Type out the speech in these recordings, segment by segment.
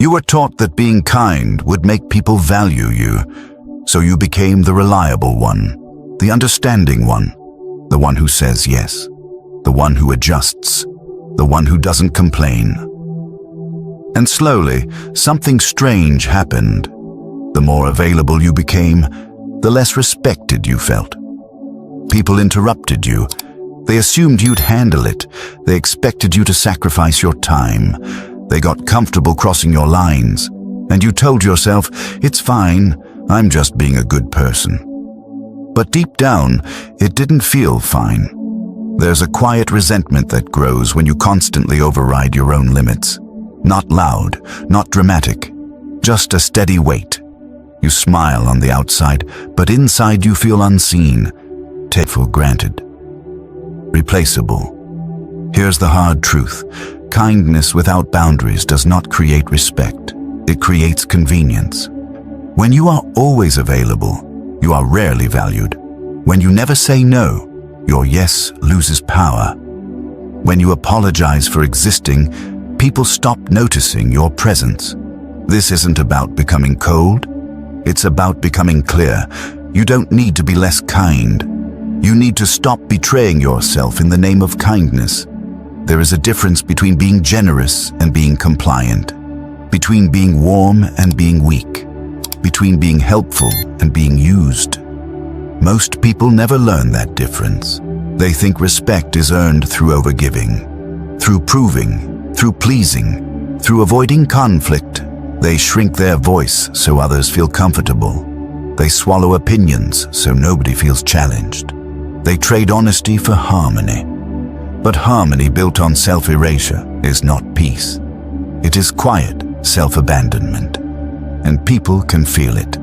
You were taught that being kind would make people value you, so you became the reliable one, the understanding one, the one who says yes, the one who adjusts, the one who doesn't complain. And slowly, something strange happened. The more available you became, the less respected you felt. People interrupted you. They assumed you'd handle it. They expected you to sacrifice your time. They got comfortable crossing your lines. And you told yourself, it's fine, I'm just being a good person. But deep down, it didn't feel fine. There's a quiet resentment that grows when you constantly override your own limits. Not loud, not dramatic, just a steady weight. You smile on the outside, but inside you feel unseen, taken for granted. Replaceable. Here's the hard truth. Kindness without boundaries does not create respect. It creates convenience. When you are always available, you are rarely valued. When you never say no, your yes loses power. When you apologize for existing, people stop noticing your presence. This isn't about becoming cold. It's about becoming clear. You don't need to be less kind. You need to stop betraying yourself in the name of kindness. There is a difference between being generous and being compliant, between being warm and being weak, between being helpful and being used. Most people never learn that difference. They think respect is earned through overgiving, through proving, through pleasing, through avoiding conflict. They shrink their voice so others feel comfortable. They swallow opinions so nobody feels challenged. They trade honesty for harmony. But harmony built on self-erasure is not peace. It is quiet self-abandonment. And people can feel it.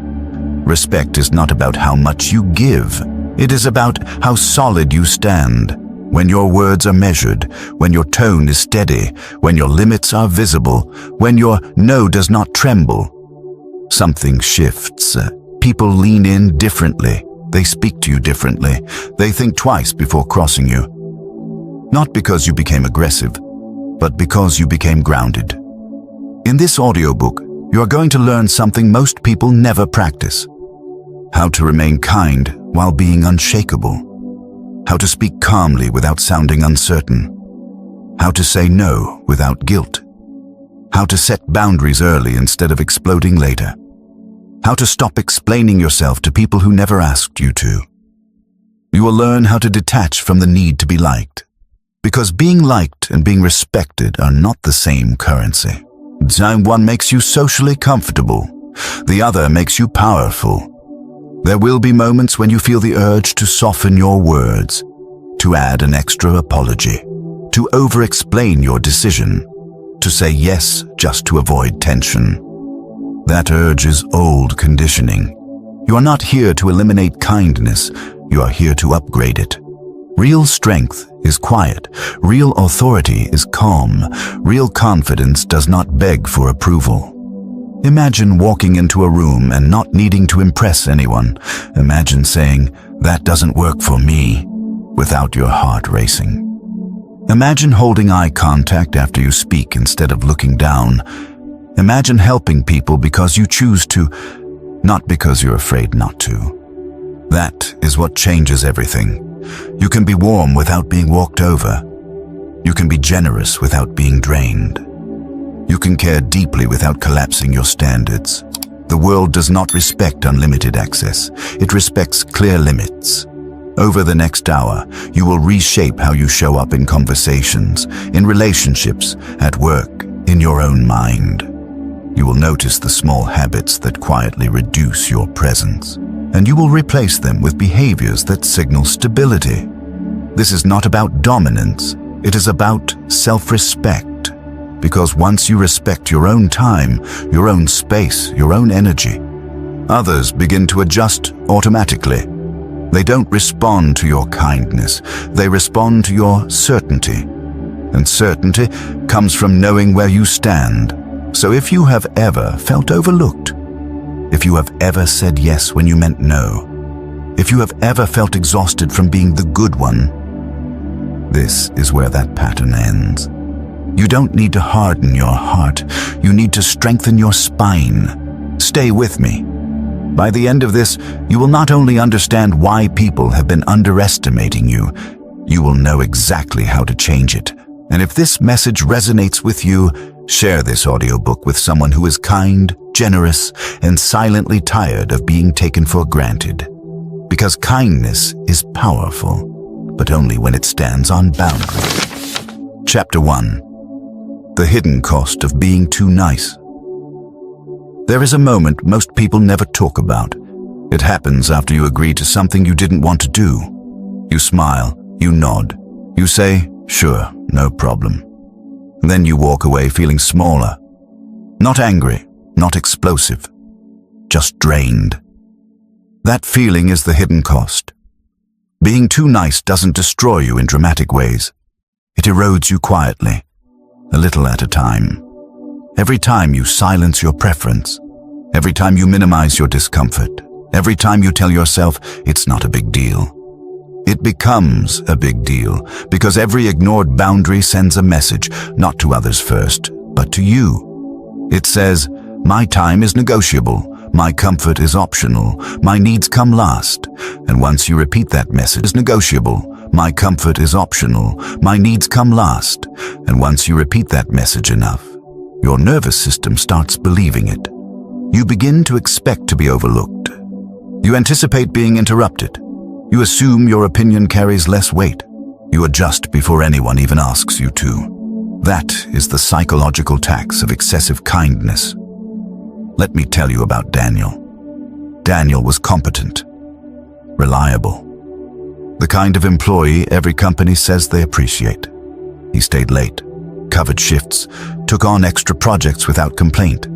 Respect is not about how much you give. It is about how solid you stand. When your words are measured, when your tone is steady, when your limits are visible, when your no does not tremble, something shifts. People lean in differently. They speak to you differently. They think twice before crossing you. Not because you became aggressive, but because you became grounded. In this audiobook, you are going to learn something most people never practice. How to remain kind while being unshakable. How to speak calmly without sounding uncertain. How to say no without guilt. How to set boundaries early instead of exploding later. How to stop explaining yourself to people who never asked you to. You will learn how to detach from the need to be liked. Because being liked and being respected are not the same currency. One makes you socially comfortable. The other makes you powerful. There will be moments when you feel the urge to soften your words, to add an extra apology, to over-explain your decision, to say yes just to avoid tension. That urge is old conditioning. You are not here to eliminate kindness, you are here to upgrade it. Real strength is quiet. Real authority is calm. Real confidence does not beg for approval. Imagine walking into a room and not needing to impress anyone. Imagine saying, "That doesn't work for me," without your heart racing. Imagine holding eye contact after you speak instead of looking down. Imagine helping people because you choose to, not because you're afraid not to. That is what changes everything. You can be warm without being walked over. You can be generous without being drained. You can care deeply without collapsing your standards. The world does not respect unlimited access. It respects clear limits. Over the next hour, you will reshape how you show up in conversations, in relationships, at work, in your own mind. You will notice the small habits that quietly reduce your presence, and you will replace them with behaviors that signal stability. This is not about dominance, it is about self-respect. Because once you respect your own time, your own space, your own energy, others begin to adjust automatically. They don't respond to your kindness, they respond to your certainty. And certainty comes from knowing where you stand. So if you have ever felt overlooked, if you have ever said yes when you meant no, if you have ever felt exhausted from being the good one, this is where that pattern ends. You don't need to harden your heart. You need to strengthen your spine. Stay with me. By the end of this, you will not only understand why people have been underestimating you, you will know exactly how to change it. And if this message resonates with you, share this audiobook with someone who is kind, generous, and silently tired of being taken for granted. Because kindness is powerful, but only when it stands on boundaries. Chapter 1. The Hidden Cost of Being Too Nice. There is a moment most people never talk about. It happens after you agree to something you didn't want to do. You smile, you nod, you say, "Sure, no problem." Then you walk away feeling smaller. Not angry, not explosive, just drained. That feeling is the hidden cost. Being too nice doesn't destroy you in dramatic ways. It erodes you quietly, a little at a time. Every time you silence your preference, every time you minimize your discomfort, every time you tell yourself it's not a big deal, it becomes a big deal because every ignored boundary sends a message, not to others first, but to you. It says, my time is negotiable, my comfort is optional, my needs come last. And once you repeat that message, is negotiable, my comfort is optional, my needs come last. And once you repeat that message enough, your nervous system starts believing it. You begin to expect to be overlooked. You anticipate being interrupted. You assume your opinion carries less weight. You adjust before anyone even asks you to. That is the psychological tax of excessive kindness. Let me tell you about Daniel. Daniel was competent, reliable, the kind of employee every company says they appreciate. He stayed late, covered shifts, took on extra projects without complaint.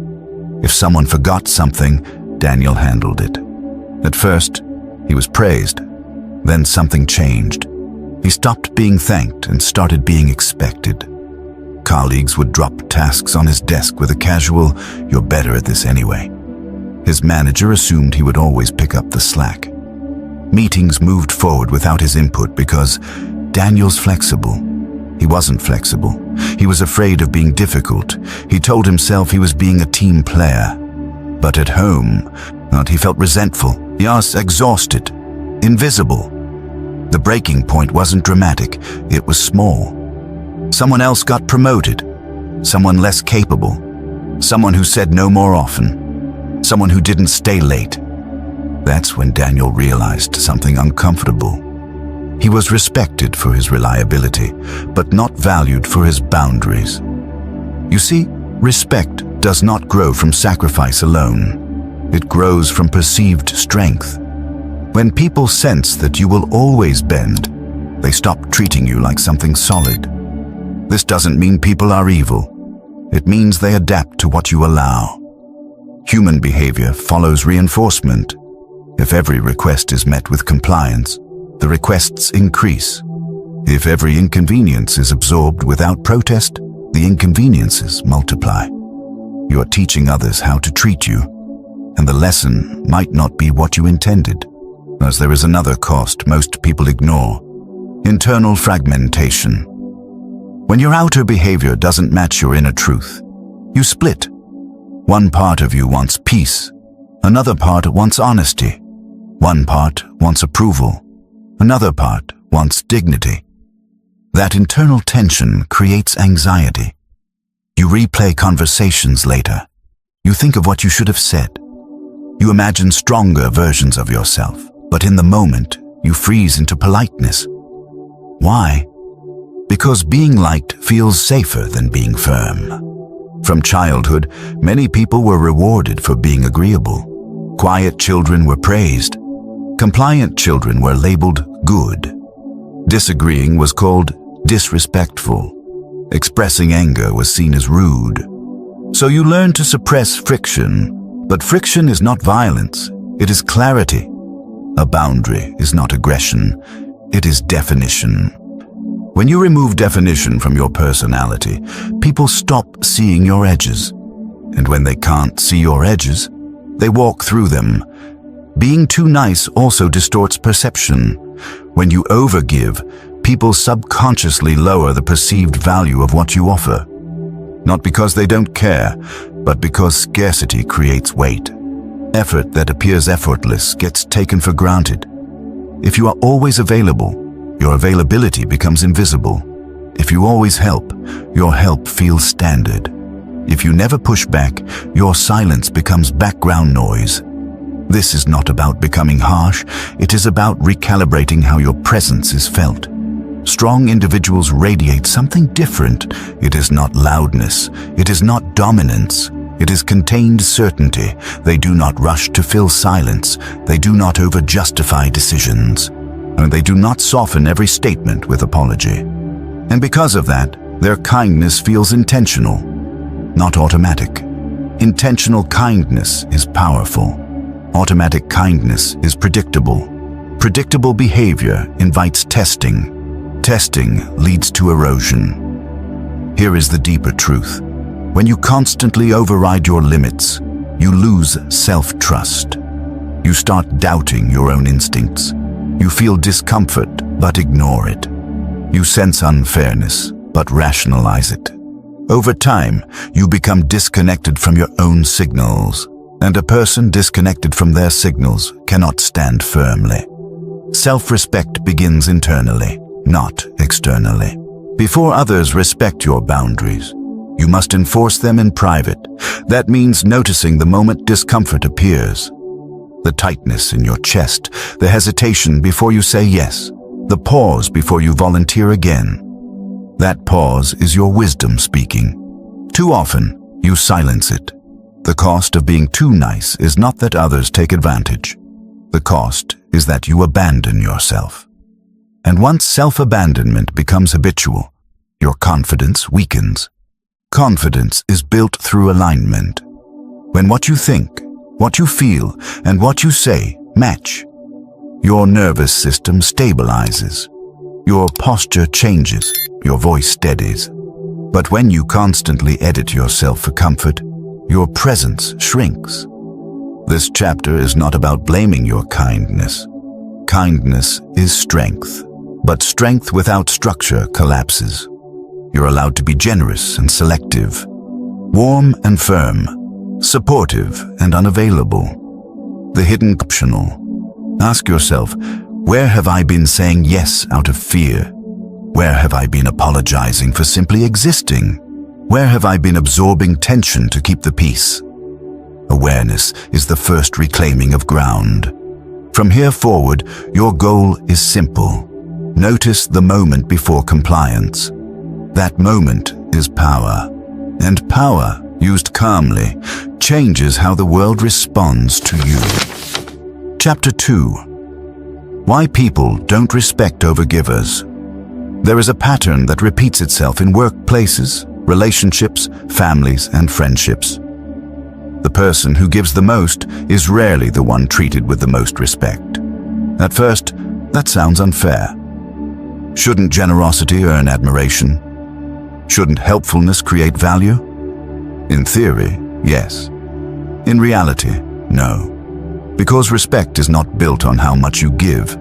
If someone forgot something, Daniel handled it. At first, he was praised. Then something changed. He stopped being thanked and started being expected. Colleagues would drop tasks on his desk with a casual, "You're better at this anyway." His manager assumed he would always pick up the slack. Meetings moved forward without his input because Daniel's flexible. He wasn't flexible. He was afraid of being difficult. He told himself he was being a team player. But at home, he felt resentful, yes, exhausted, invisible. The breaking point wasn't dramatic, it was small. Someone else got promoted, someone less capable, someone who said no more often, someone who didn't stay late. That's when Daniel realized something uncomfortable. He was respected for his reliability, but not valued for his boundaries. You see, respect does not grow from sacrifice alone. It grows from perceived strength. When people sense that you will always bend, they stop treating you like something solid. This doesn't mean people are evil. It means they adapt to what you allow. Human behavior follows reinforcement. If every request is met with compliance, the requests increase. If every inconvenience is absorbed without protest, the inconveniences multiply. You are teaching others how to treat you, and the lesson might not be what you intended. As there is another cost most people ignore: internal fragmentation. When your outer behavior doesn't match your inner truth, you split. One part of you wants peace, another part wants honesty. One part wants approval, another part wants dignity. That internal tension creates anxiety. You replay conversations later. You think of what you should have said. You imagine stronger versions of yourself. But in the moment, you freeze into politeness. Why? Because being liked feels safer than being firm. From childhood, many people were rewarded for being agreeable. Quiet children were praised. Compliant children were labeled good. Disagreeing was called disrespectful. Expressing anger was seen as rude. So you learn to suppress friction, but friction is not violence, it is clarity. A boundary is not aggression, it is definition. When you remove definition from your personality, people stop seeing your edges. And when they can't see your edges, they walk through them. Being too nice also distorts perception. When you overgive, people subconsciously lower the perceived value of what you offer. Not because they don't care, but because scarcity creates weight. Effort that appears effortless gets taken for granted. If you are always available, your availability becomes invisible. If you always help, your help feels standard. If you never push back, your silence becomes background noise. This is not about becoming harsh, it is about recalibrating how your presence is felt. Strong individuals radiate something different. It is not loudness, it is not dominance, it is contained certainty. They do not rush to fill silence, they do not over-justify decisions, and they do not soften every statement with apology. And because of that, their kindness feels intentional, not automatic. Intentional kindness is powerful. Automatic kindness is predictable. Predictable behavior invites testing. Testing leads to erosion. Here is the deeper truth. When you constantly override your limits, you lose self-trust. You start doubting your own instincts. You feel discomfort, but ignore it. You sense unfairness, but rationalize it. Over time, you become disconnected from your own signals. And a person disconnected from their signals cannot stand firmly. Self-respect begins internally, not externally. Before others respect your boundaries, you must enforce them in private. That means noticing the moment discomfort appears. The tightness in your chest, the hesitation before you say yes, the pause before you volunteer again. That pause is your wisdom speaking. Too often, you silence it. The cost of being too nice is not that others take advantage. The cost is that you abandon yourself. And once self-abandonment becomes habitual, your confidence weakens. Confidence is built through alignment. When what you think, what you feel, and what you say match, your nervous system stabilizes. Your posture changes, your voice steadies. But when you constantly edit yourself for comfort, your presence shrinks. This chapter is not about blaming your kindness. Kindness is strength, but strength without structure collapses. You're allowed to be generous and selective, warm and firm, supportive and unavailable. The hidden optional. Ask yourself, where have I been saying yes out of fear? Where have I been apologizing for simply existing? Where have I been absorbing tension to keep the peace? Awareness is the first reclaiming of ground. From here forward, your goal is simple. Notice the moment before compliance. That moment is power. And power, used calmly, changes how the world responds to you. Chapter 2. Why people don't respect overgivers. There is a pattern that repeats itself in workplaces, relationships, families, and friendships. The person who gives the most is rarely the one treated with the most respect. At first, that sounds unfair. Shouldn't generosity earn admiration? Shouldn't helpfulness create value? In theory, yes. In reality, no. Because respect is not built on how much you give.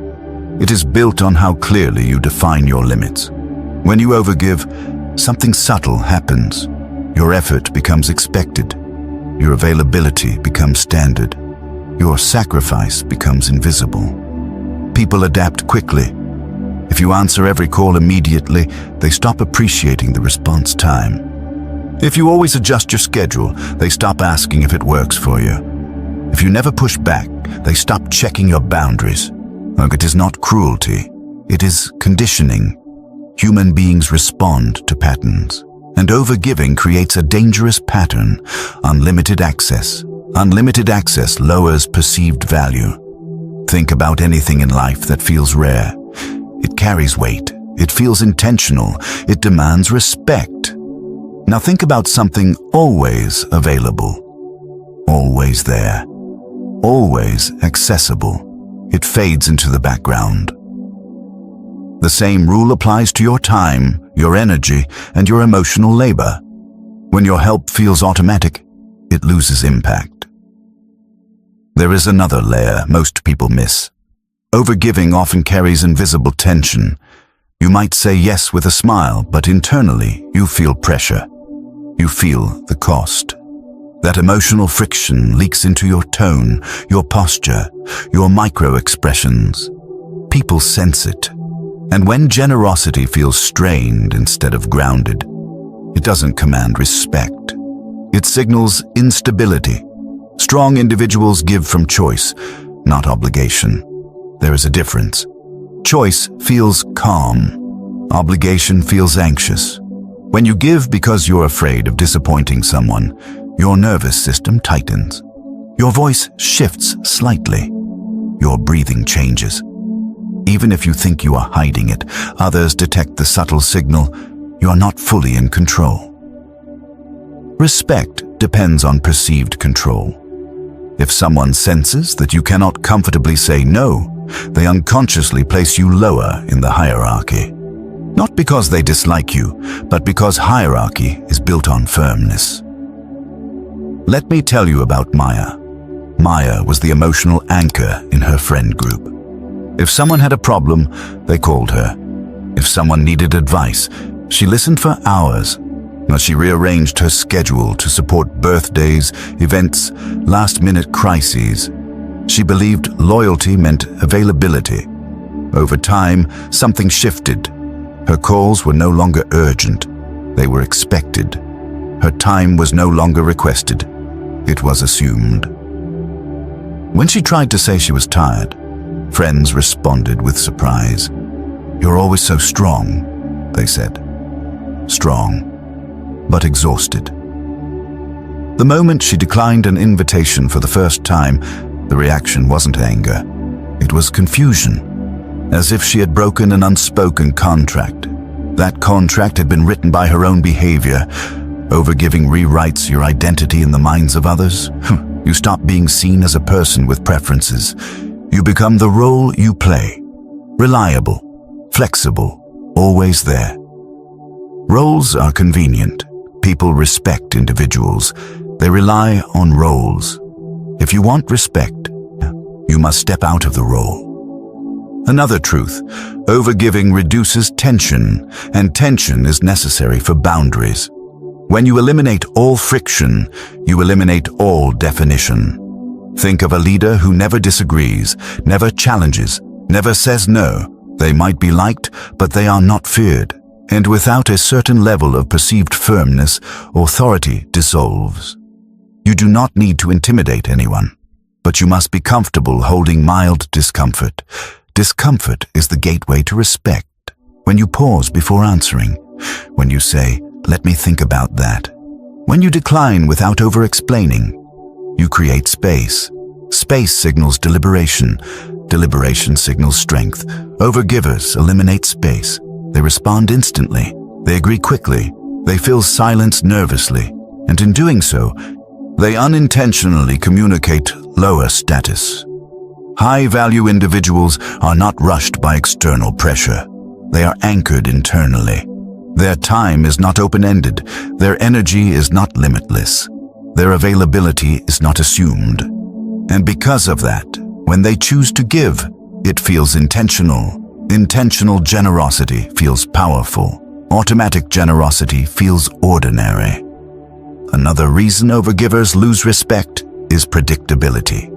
It is built on how clearly you define your limits. When you overgive, something subtle happens. Your effort becomes expected. Your availability becomes standard. Your sacrifice becomes invisible. People adapt quickly. If you answer every call immediately, they stop appreciating the response time. If you always adjust your schedule, they stop asking if it works for you. If you never push back, they stop checking your boundaries. Look, it is not cruelty. It is conditioning. Human beings respond to patterns, and overgiving creates a dangerous pattern. Unlimited access. Unlimited access lowers perceived value. Think about anything in life that feels rare. It carries weight. It feels intentional. It demands respect. Now think about something always available, always there, always accessible. It fades into the background. The same rule applies to your time, your energy, and your emotional labor. When your help feels automatic, it loses impact. There is another layer most people miss. Overgiving often carries invisible tension. You might say yes with a smile, but internally you feel pressure. You feel the cost. That emotional friction leaks into your tone, your posture, your micro-expressions. People sense it. And when generosity feels strained instead of grounded, it doesn't command respect. It signals instability. Strong individuals give from choice, not obligation. There is a difference. Choice feels calm. Obligation feels anxious. When you give because you're afraid of disappointing someone, your nervous system tightens. Your voice shifts slightly. Your breathing changes. Even if you think you are hiding it, others detect the subtle signal you are not fully in control. Respect depends on perceived control. If someone senses that you cannot comfortably say no, they unconsciously place you lower in the hierarchy. Not because they dislike you, but because hierarchy is built on firmness. Let me tell you about Maya. Maya was the emotional anchor in her friend group. If someone had a problem, they called her. If someone needed advice, she listened for hours. But she rearranged her schedule to support birthdays, events, last-minute crises. She believed loyalty meant availability. Over time, something shifted. Her calls were no longer urgent. They were expected. Her time was no longer requested. It was assumed. When she tried to say she was tired, friends responded with surprise. "You're always so strong," they said. Strong, but exhausted. The moment she declined an invitation for the first time, the reaction wasn't anger. It was confusion, as if she had broken an unspoken contract. That contract had been written by her own behavior. Overgiving rewrites your identity in the minds of others. You stop being seen as a person with preferences. You become the role you play. Reliable, flexible, always there. Roles are convenient. People respect individuals. They rely on roles. If you want respect, you must step out of the role. Another truth, overgiving reduces tension, and tension is necessary for boundaries. When you eliminate all friction, you eliminate all definition. Think of a leader who never disagrees, never challenges, never says no. They might be liked, but they are not feared. And without a certain level of perceived firmness, authority dissolves. You do not need to intimidate anyone, but you must be comfortable holding mild discomfort. Discomfort is the gateway to respect. When you pause before answering, when you say, "Let me think about that," when you decline without over-explaining, you create space. Space signals deliberation. Deliberation signals strength. Overgivers eliminate space. They respond instantly. They agree quickly. They fill silence nervously. And in doing so, they unintentionally communicate lower status. High-value individuals are not rushed by external pressure. They are anchored internally. Their time is not open-ended. Their energy is not limitless. Their availability is not assumed. And because of that, when they choose to give, it feels intentional. Intentional generosity feels powerful. Automatic generosity feels ordinary. Another reason overgivers lose respect is predictability.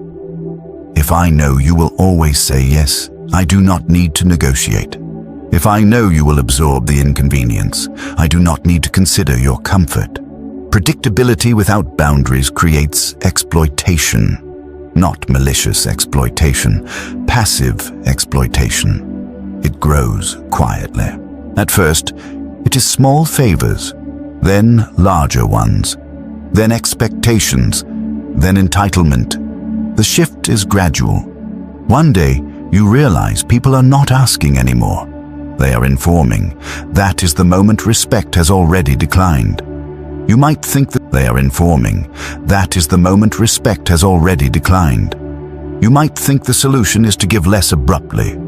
If I know you will always say yes, I do not need to negotiate. If I know you will absorb the inconvenience, I do not need to consider your comfort. Predictability without boundaries creates exploitation. Not malicious exploitation, passive exploitation. It grows quietly. At first, it is small favors, then larger ones, then expectations, then entitlement. The shift is gradual. One day, you realize people are not asking anymore. They are informing. That is the moment respect has already declined. You might think that they are informing. That is the moment respect has already declined. You might think the solution is to give less abruptly.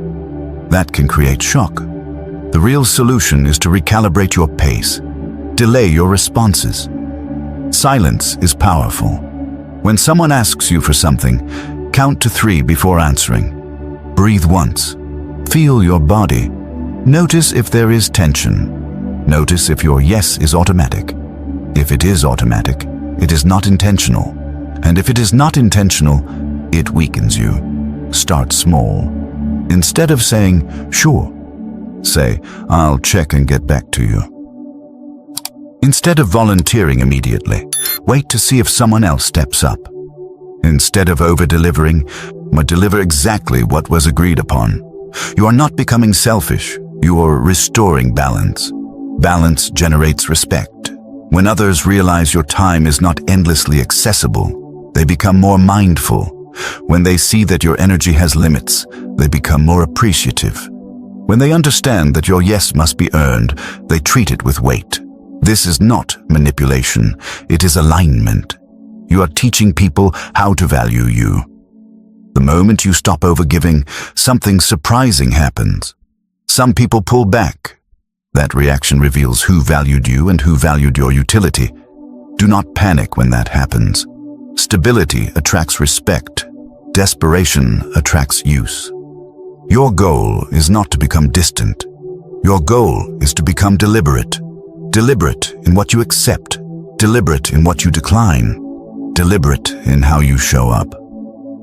That can create shock. The real solution is to recalibrate your pace. Delay your responses. Silence is powerful. When someone asks you for something, count to 3 before answering. Breathe once. Feel your body. Notice if there is tension. Notice if your yes is automatic. If it is automatic, it is not intentional. And if it is not intentional, it weakens you. Start small. Instead of saying, "Sure," say, "I'll check and get back to you." Instead of volunteering immediately, wait to see if someone else steps up. Instead of over-delivering, deliver exactly what was agreed upon. You are not becoming selfish, you are restoring balance. Balance generates respect. When others realize your time is not endlessly accessible, they become more mindful. When they see that your energy has limits, they become more appreciative. When they understand that your yes must be earned, they treat it with weight. This is not manipulation, it is alignment. You are teaching people how to value you. The moment you stop overgiving, something surprising happens. Some people pull back. That reaction reveals who valued you and who valued your utility. Do not panic when that happens. Stability attracts respect. Desperation attracts use. Your goal is not to become distant. Your goal is to become deliberate. Deliberate in what you accept. Deliberate in what you decline. Deliberate in how you show up.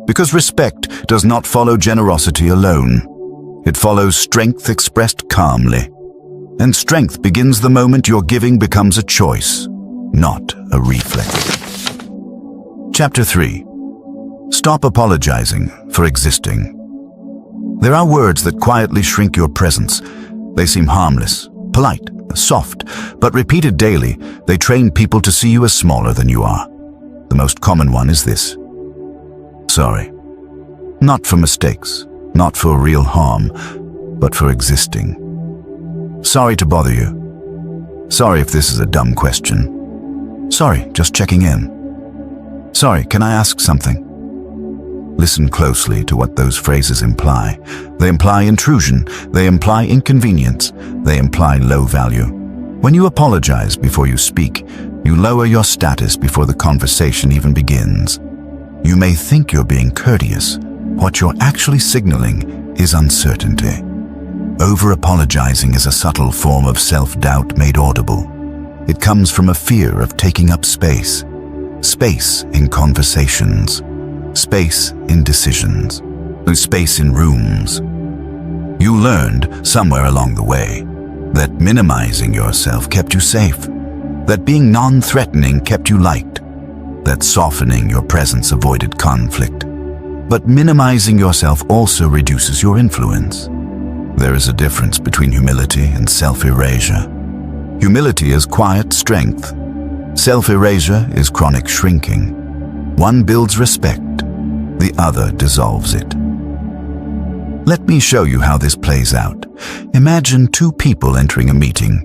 Because respect does not follow generosity alone. It follows strength expressed calmly. And strength begins the moment your giving becomes a choice, not a reflex. Chapter 3. Stop apologizing for existing. There are words that quietly shrink your presence. They seem harmless, polite, soft, but repeated daily, they train people to see you as smaller than you are. The most common one is this: sorry. Not for mistakes, not for real harm, but for existing. Sorry to bother you. Sorry if this is a dumb question. Sorry, just checking in. Sorry, can I ask something? Listen closely to what those phrases imply. They imply intrusion, they imply inconvenience, they imply low value. When you apologize before you speak, you lower your status before the conversation even begins. You may think you're being courteous. What you're actually signaling is uncertainty. Over-apologizing is a subtle form of self-doubt made audible. It comes from a fear of taking up space. Space in conversations. Space in decisions. Space in rooms. You learned somewhere along the way that minimizing yourself kept you safe. That being non-threatening kept you liked. That softening your presence avoided conflict. But minimizing yourself also reduces your influence. There is a difference between humility and self-erasure. Humility is quiet strength. Self-erasure is chronic shrinking. One builds respect, the other dissolves it. Let me show you how this plays out. Imagine two people entering a meeting.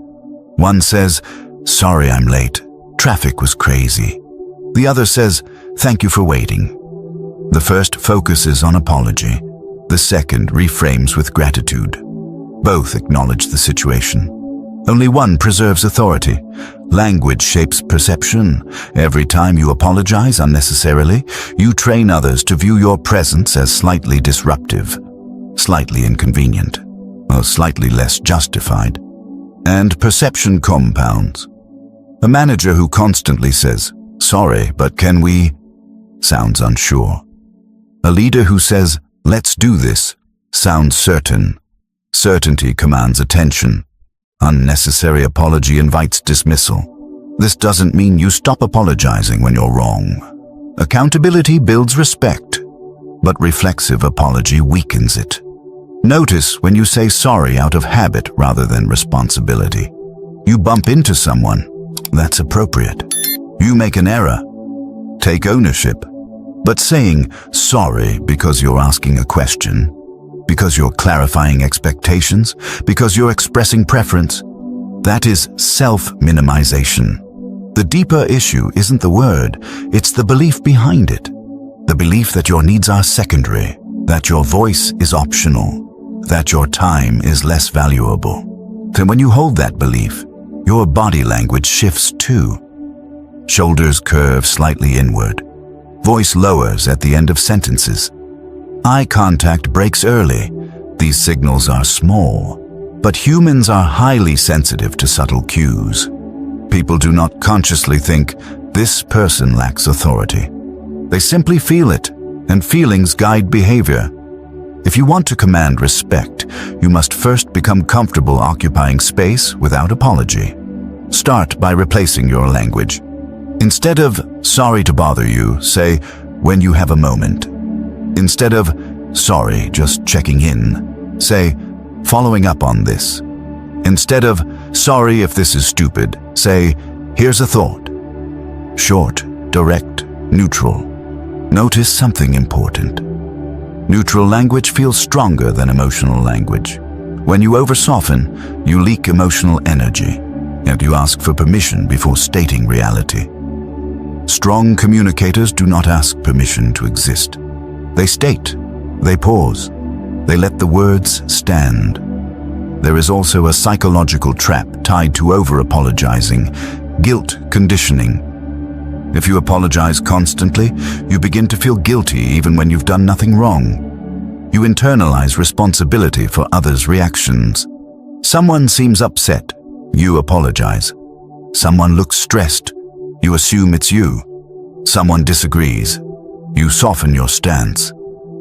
One says, "Sorry I'm late. Traffic was crazy." The other says, "Thank you for waiting." The first focuses on apology. The second reframes with gratitude. Both acknowledge the situation. Only one preserves authority. Language shapes perception. Every time you apologize unnecessarily, you train others to view your presence as slightly disruptive, slightly inconvenient, or slightly less justified. And perception compounds. A manager who constantly says, "Sorry, but can we?" sounds unsure. A leader who says, "Let's do this," sounds certain. Certainty commands attention. Unnecessary apology invites dismissal. This doesn't mean you stop apologizing when you're wrong. Accountability builds respect, but reflexive apology weakens it. Notice when you say sorry out of habit rather than responsibility. You bump into someone, that's appropriate. You make an error, take ownership. But saying sorry because you're asking a question, because you're clarifying expectations, because you're expressing preference, that is self-minimization. The deeper issue isn't the word, it's the belief behind it. The belief that your needs are secondary, that your voice is optional, that your time is less valuable. Then when you hold that belief, your body language shifts too. Shoulders curve slightly inward. Voice lowers at the end of sentences. Eye contact breaks early. These signals are small, But humans are highly sensitive to subtle cues. People do not consciously think, this person lacks authority. They simply feel it, and feelings guide behavior. If you want to command respect, you must first become comfortable occupying space without apology. Start by replacing your language. Instead of, sorry to bother you, say, when you have a moment. Instead of, sorry, just checking in, say, following up on this. Instead of, sorry if this is stupid, say, here's a thought. Short, direct, neutral. Notice something important. Neutral language feels stronger than emotional language. When you oversoften, you leak emotional energy, and you ask for permission before stating reality. Strong communicators do not ask permission to exist. They state, they pause, they let the words stand. There is also a psychological trap tied to over-apologizing, guilt conditioning. If you apologize constantly, you begin to feel guilty even when you've done nothing wrong. You internalize responsibility for others' reactions. Someone seems upset, you apologize. Someone looks stressed, you assume it's you. Someone disagrees, you soften your stance.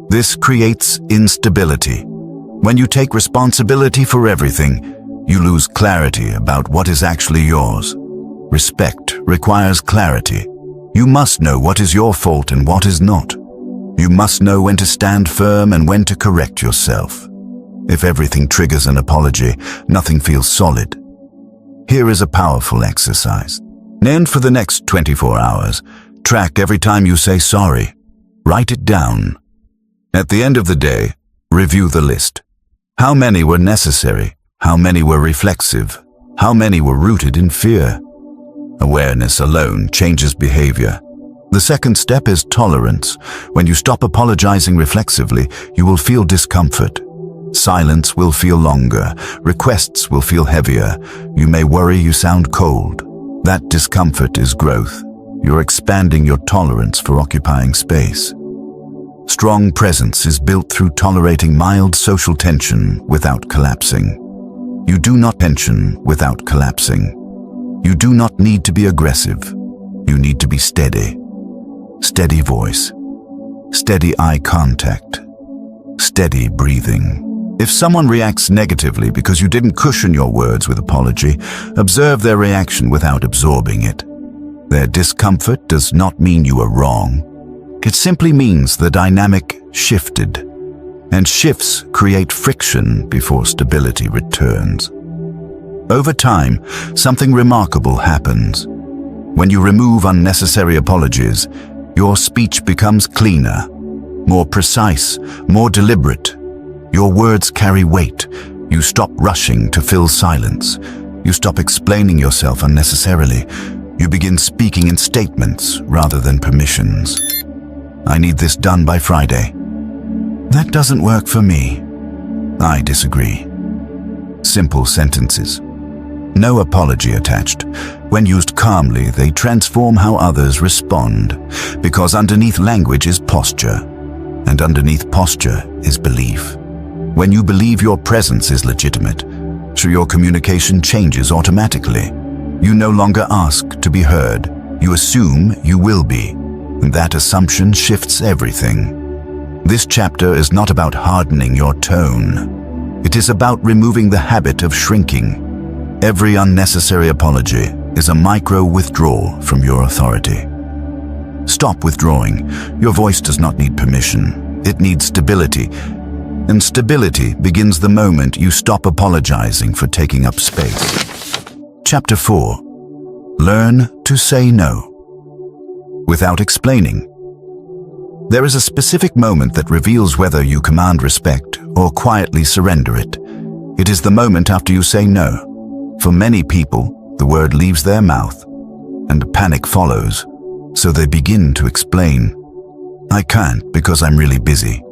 This creates instability. When you take responsibility for everything, you lose clarity about what is actually yours. Respect requires clarity. You must know what is your fault and what is not. You must know when to stand firm and when to correct yourself. If everything triggers an apology, nothing feels solid. Here is a powerful exercise. And for the next 24 hours, track every time you say sorry. Write it down. At the end of the day, review the list. How many were necessary? How many were reflexive? How many were rooted in fear? Awareness alone changes behavior. The second step is tolerance. When you stop apologizing reflexively, you will feel discomfort. Silence will feel longer. Requests will feel heavier. You may worry you sound cold. That discomfort is growth. You're expanding your tolerance for occupying space. Strong presence is built through tolerating mild social tension without collapsing. You do not tension without collapsing. You do not need to be aggressive. You need to be steady. Steady voice. Steady eye contact. Steady breathing. If someone reacts negatively because you didn't cushion your words with apology, observe their reaction without absorbing it. Their discomfort does not mean you are wrong. It simply means the dynamic shifted, and shifts create friction before stability returns. Over time, something remarkable happens. When you remove unnecessary apologies, your speech becomes cleaner, more precise, more deliberate. Your words carry weight. You stop rushing to fill silence. You stop explaining yourself unnecessarily. You begin speaking in statements rather than permissions. I need this done by Friday. That doesn't work for me. I disagree. Simple sentences. No apology attached. When used calmly, they transform how others respond, because underneath language is posture, and underneath posture is belief. When you believe your presence is legitimate, so your communication changes automatically. You no longer ask to be heard. You assume you will be, and that assumption shifts everything. This chapter is not about hardening your tone. It is about removing the habit of shrinking. Every unnecessary apology is a micro-withdrawal from your authority. Stop withdrawing. Your voice does not need permission. It needs stability. And stability begins the moment you stop apologizing for taking up space. Chapter 4. Learn to say no. Without explaining. There is a specific moment that reveals whether you command respect or quietly surrender it. It is the moment after you say no. For many people, the word leaves their mouth, and panic follows, so they begin to explain. I can't because I'm really busy.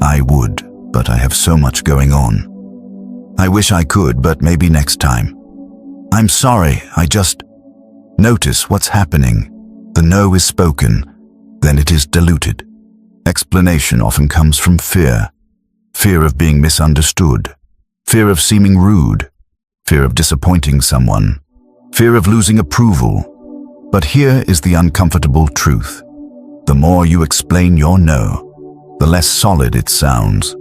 I would, but I have so much going on. I wish I could, but maybe next time. I'm sorry, I just... Notice what's happening. The no is spoken, then it is diluted. Explanation often comes from fear. Fear of being misunderstood. fear of seeming rude, fear of disappointing someone, fear of losing approval. But here is the uncomfortable truth. The more you explain your no, the less solid it sounds.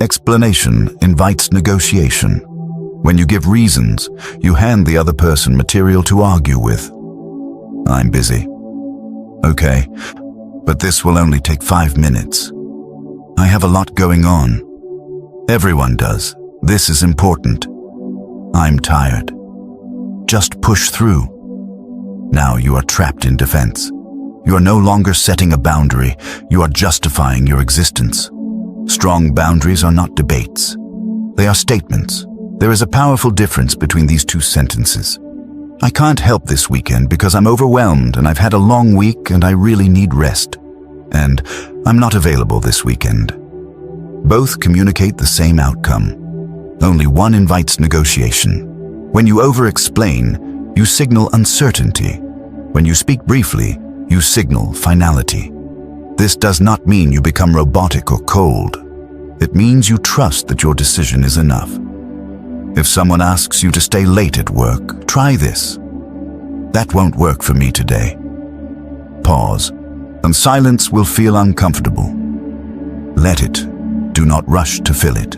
Explanation invites negotiation. When you give reasons, you hand the other person material to argue with. I'm busy. Okay, but this will only take 5 minutes. I have a lot going on. Everyone does. This is important. I'm tired. Just push through. Now you are trapped in defense. You are no longer setting a boundary. You are justifying your existence. Strong boundaries are not debates. They are statements. There is a powerful difference between these two sentences. I can't help this weekend because I'm overwhelmed and I've had a long week and I really need rest. And I'm not available this weekend. Both communicate the same outcome. Only one invites negotiation. When you over-explain, you signal uncertainty. When you speak briefly, you signal finality. This does not mean you become robotic or cold. It means you trust that your decision is enough. If someone asks you to stay late at work, try this. That won't work for me today. Pause, and silence will feel uncomfortable. Let it. Do not rush to fill it.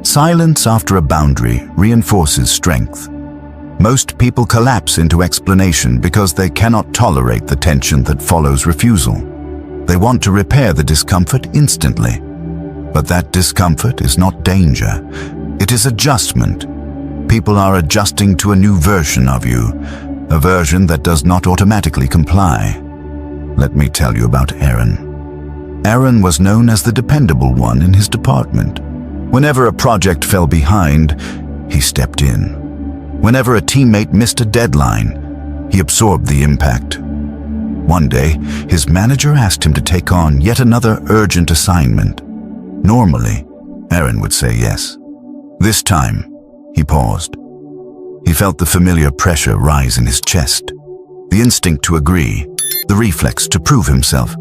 Silence after a boundary reinforces strength. Most people collapse into explanation because they cannot tolerate the tension that follows refusal. They want to repair the discomfort instantly. But that discomfort is not danger. It is adjustment. People are adjusting to a new version of you, a version that does not automatically comply. Let me tell you about Aaron. Aaron was known as the dependable one in his department. Whenever a project fell behind, he stepped in. Whenever a teammate missed a deadline, he absorbed the impact. One day, his manager asked him to take on yet another urgent assignment. Normally, Aaron would say yes. This time, he paused. He felt the familiar pressure rise in his chest, the instinct to agree, the reflex to prove himself.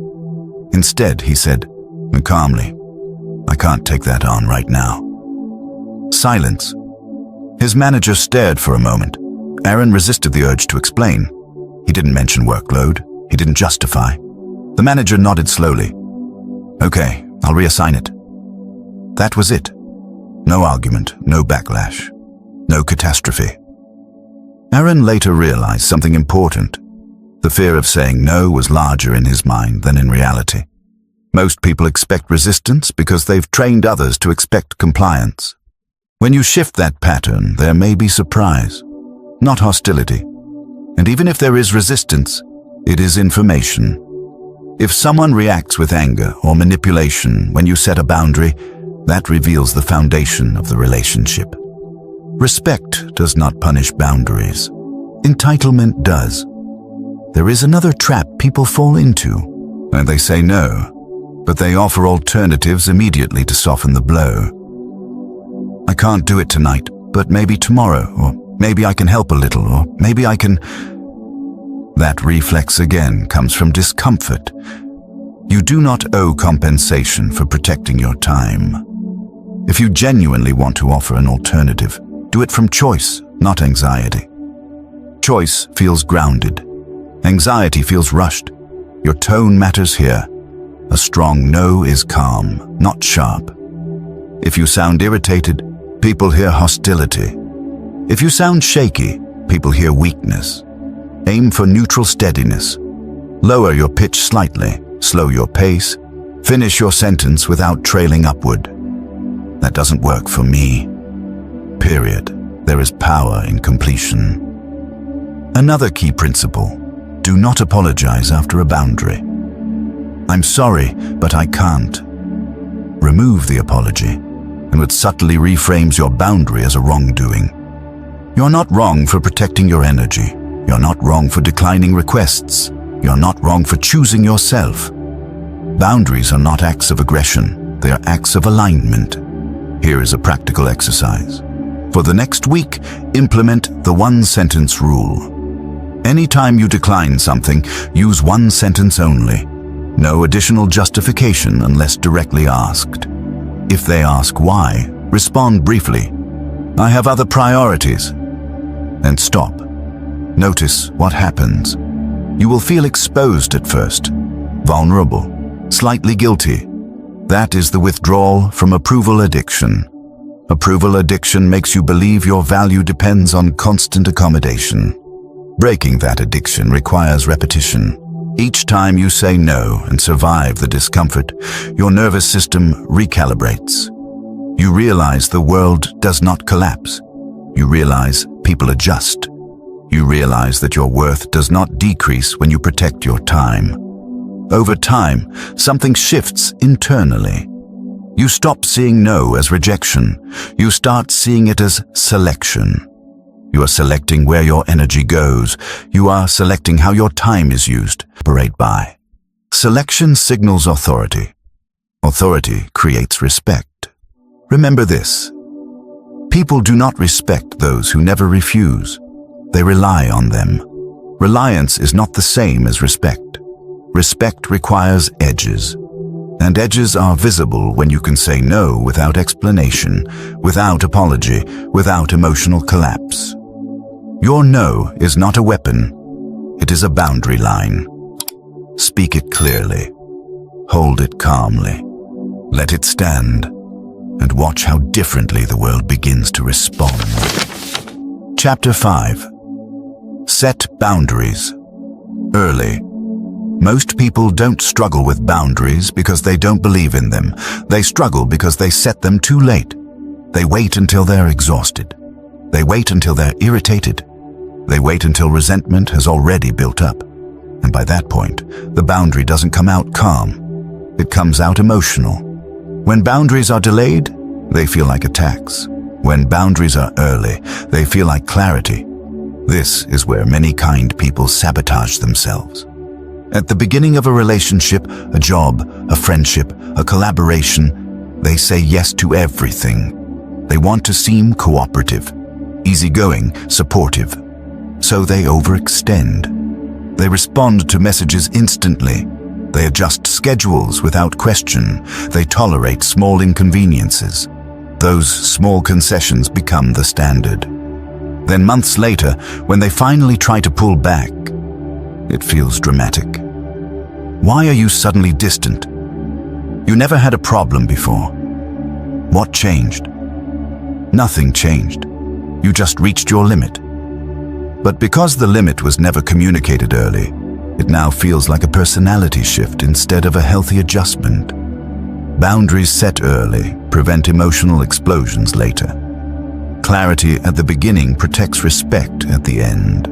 Instead, he said, calmly, "I can't take that on right now." Silence. His manager stared for a moment. Aaron resisted the urge to explain. He didn't mention workload. He didn't justify. The manager nodded slowly. "Okay, I'll reassign it." That was it. No argument, no backlash, no catastrophe. Aaron later realized something important. The fear of saying no was larger in his mind than in reality. Most people expect resistance because they've trained others to expect compliance. When you shift that pattern, there may be surprise, not hostility. And even if there is resistance, it is information. If someone reacts with anger or manipulation when you set a boundary, that reveals the foundation of the relationship. Respect does not punish boundaries. Entitlement does. There is another trap people fall into, and they say no, but they offer alternatives immediately to soften the blow. "I can't do it tonight, but maybe tomorrow, or maybe I can help a little, or maybe I can..." That reflex again comes from discomfort. You do not owe compensation for protecting your time. If you genuinely want to offer an alternative, do it from choice, not anxiety. Choice feels grounded. Anxiety feels rushed. Your tone matters here. A strong no is calm, not sharp. If you sound irritated, people hear hostility. If you sound shaky, people hear weakness. Aim for neutral steadiness. Lower your pitch slightly, slow your pace, finish your sentence without trailing upward. That doesn't work for me. Period. There is power in completion. Another key principle: do not apologize after a boundary. "I'm sorry, but I can't." Remove the apology, and it subtly reframes your boundary as a wrongdoing. You're not wrong for protecting your energy. You're not wrong for declining requests. You're not wrong for choosing yourself. Boundaries are not acts of aggression. They are acts of alignment. Here is a practical exercise. For the next week, implement the one-sentence rule. Anytime you decline something, use one sentence only. No additional justification unless directly asked. If they ask why, Respond briefly, "I have other priorities," and stop. Notice what happens. You will feel exposed at first, vulnerable, slightly guilty. That is the withdrawal from approval addiction. Approval addiction makes you believe your value depends on constant accommodation. Breaking that addiction requires repetition. Each time you say no and survive the discomfort, your nervous system recalibrates. You realize the world does not collapse. You realize people adjust. You realize that your worth does not decrease when you protect your time. Over time, something shifts internally. You stop seeing no as rejection. You start seeing it as selection. You are selecting where your energy goes. You are selecting how your time is used. Operate by. Selection signals authority. Authority creates respect. Remember this. People do not respect those who never refuse. They rely on them. Reliance is not the same as respect. Respect requires edges. And edges are visible when you can say no without explanation, without apology, without emotional collapse. Your no is not a weapon. It is a boundary line. Speak it clearly. Hold it calmly. Let it stand. And watch how differently the world begins to respond. Chapter 5. Set boundaries. Early. Most people don't struggle with boundaries because they don't believe in them. They struggle because they set them too late. They wait until they're exhausted. They wait until they're irritated. They wait until resentment has already built up. And by that point, the boundary doesn't come out calm. It comes out emotional. When boundaries are delayed, they feel like attacks. When boundaries are early, they feel like clarity. This is where many kind people sabotage themselves. At the beginning of a relationship, a job, a friendship, a collaboration, they say yes to everything. They want to seem cooperative, easygoing, supportive. So they overextend. They respond to messages instantly. They adjust schedules without question. They tolerate small inconveniences. Those small concessions become the standard. Then months later, when they finally try to pull back, it feels dramatic. Why are you suddenly distant? You never had a problem before. What changed? Nothing changed. You just reached your limit. But because the limit was never communicated early, it now feels like a personality shift instead of a healthy adjustment. Boundaries set early prevent emotional explosions later. Clarity at the beginning protects respect at the end.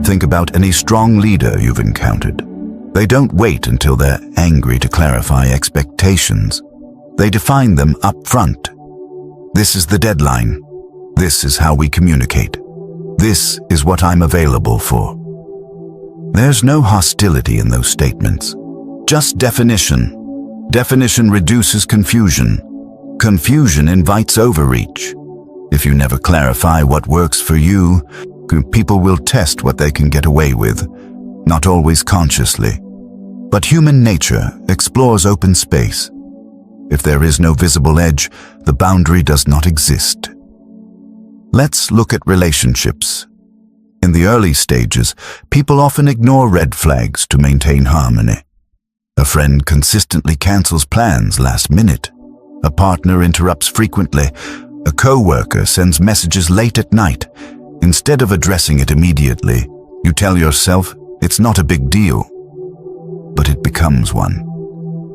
Think about any strong leader you've encountered. They don't wait until they're angry to clarify expectations. They define them up front. This is the deadline. This is how we communicate. This is what I'm available for. There's no hostility in those statements. Just definition. Definition reduces confusion. Confusion invites overreach. If you never clarify what works for you, people will test what they can get away with, not always consciously. But human nature explores open space. If there is no visible edge, the boundary does not exist. Let's look at relationships. In the early stages, people often ignore red flags to maintain harmony. A friend consistently cancels plans last minute. A partner interrupts frequently. A co-worker sends messages late at night. Instead of addressing it immediately, you tell yourself it's not a big deal. But it becomes one.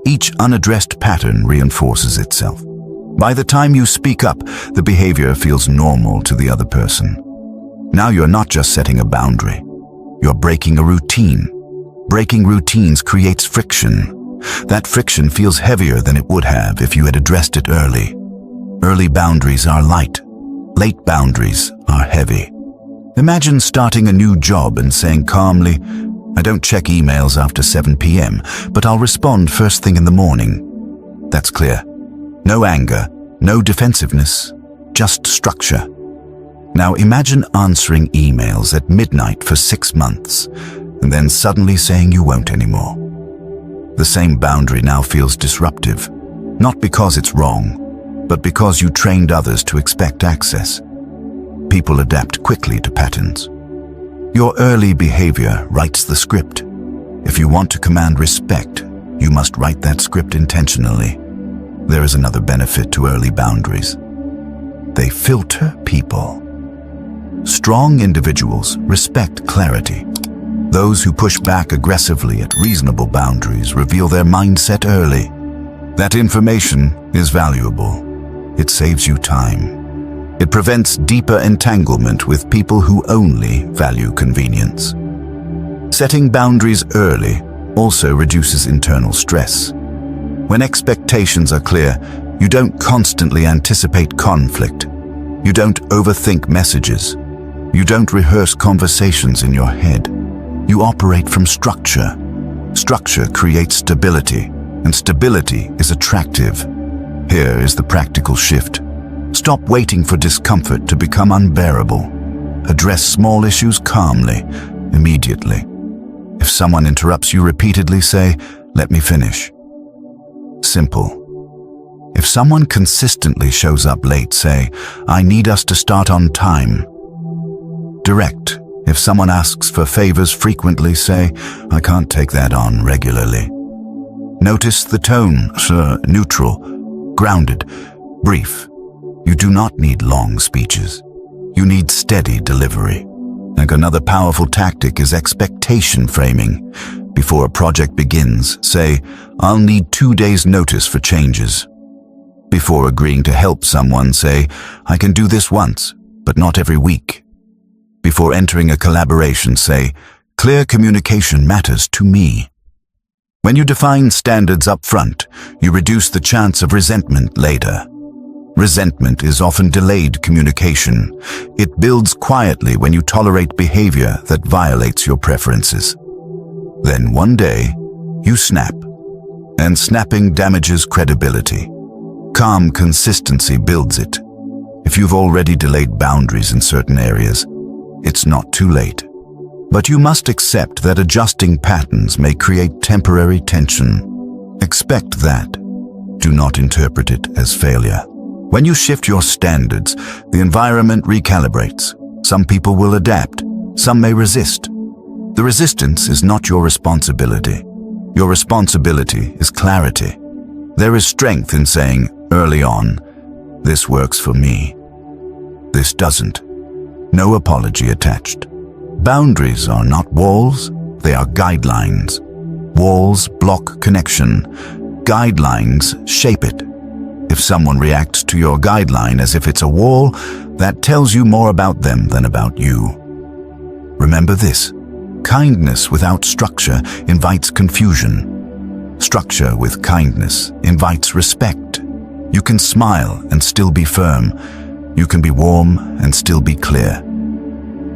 Each unaddressed pattern reinforces itself. By the time you speak up, the behavior feels normal to the other person. Now you're not just setting a boundary. You're breaking a routine. Breaking routines creates friction. That friction feels heavier than it would have if you had addressed it early. Early boundaries are light. Late boundaries are heavy. Imagine starting a new job and saying calmly, "I don't check emails after 7 p.m., but I'll respond first thing in the morning." That's clear. No anger, no defensiveness, just structure. Now imagine answering emails at midnight for 6 months, and then suddenly saying you won't anymore. The same boundary now feels disruptive, not because it's wrong, but because you trained others to expect access. People adapt quickly to patterns. Your early behavior writes the script. If you want to command respect, you must write that script intentionally. There is another benefit to early boundaries. They filter people. Strong individuals respect clarity. Those who push back aggressively at reasonable boundaries reveal their mindset early. That information is valuable. It saves you time. It prevents deeper entanglement with people who only value convenience. Setting boundaries early also reduces internal stress. When expectations are clear, you don't constantly anticipate conflict. You don't overthink messages. You don't rehearse conversations in your head. You operate from structure. Structure creates stability, and stability is attractive. Here is the practical shift. Stop waiting for discomfort to become unbearable. Address small issues calmly, immediately. If someone interrupts you repeatedly, say, "Let me finish." Simple. If someone consistently shows up late, say, "I need us to start on time." Direct. If someone asks for favors frequently, say, "I can't take that on regularly." Notice the tone, neutral, grounded, brief. You do not need long speeches. You need steady delivery. And another powerful tactic is expectation framing. Before a project begins, say, "I'll need 2 days' notice for changes." Before agreeing to help someone, say, "I can do this once, but not every week." Before entering a collaboration, say, "Clear communication matters to me." When you define standards up front, you reduce the chance of resentment later. Resentment is often delayed communication. It builds quietly when you tolerate behavior that violates your preferences. Then one day, you snap. And snapping damages credibility. Calm consistency builds it. If you've already delayed boundaries in certain areas, it's not too late. But you must accept that adjusting patterns may create temporary tension. Expect that. Do not interpret it as failure. When you shift your standards, the environment recalibrates. Some people will adapt. Some may resist. The resistance is not your responsibility. Your responsibility is clarity. There is strength in saying early on, "This works for me. This doesn't." No apology attached. Boundaries are not walls, they are guidelines. Walls block connection. Guidelines shape it. If someone reacts to your guideline as if it's a wall, that tells you more about them than about you. Remember this: kindness without structure invites confusion. Structure with kindness invites respect. You can smile and still be firm. You can be warm and still be clear.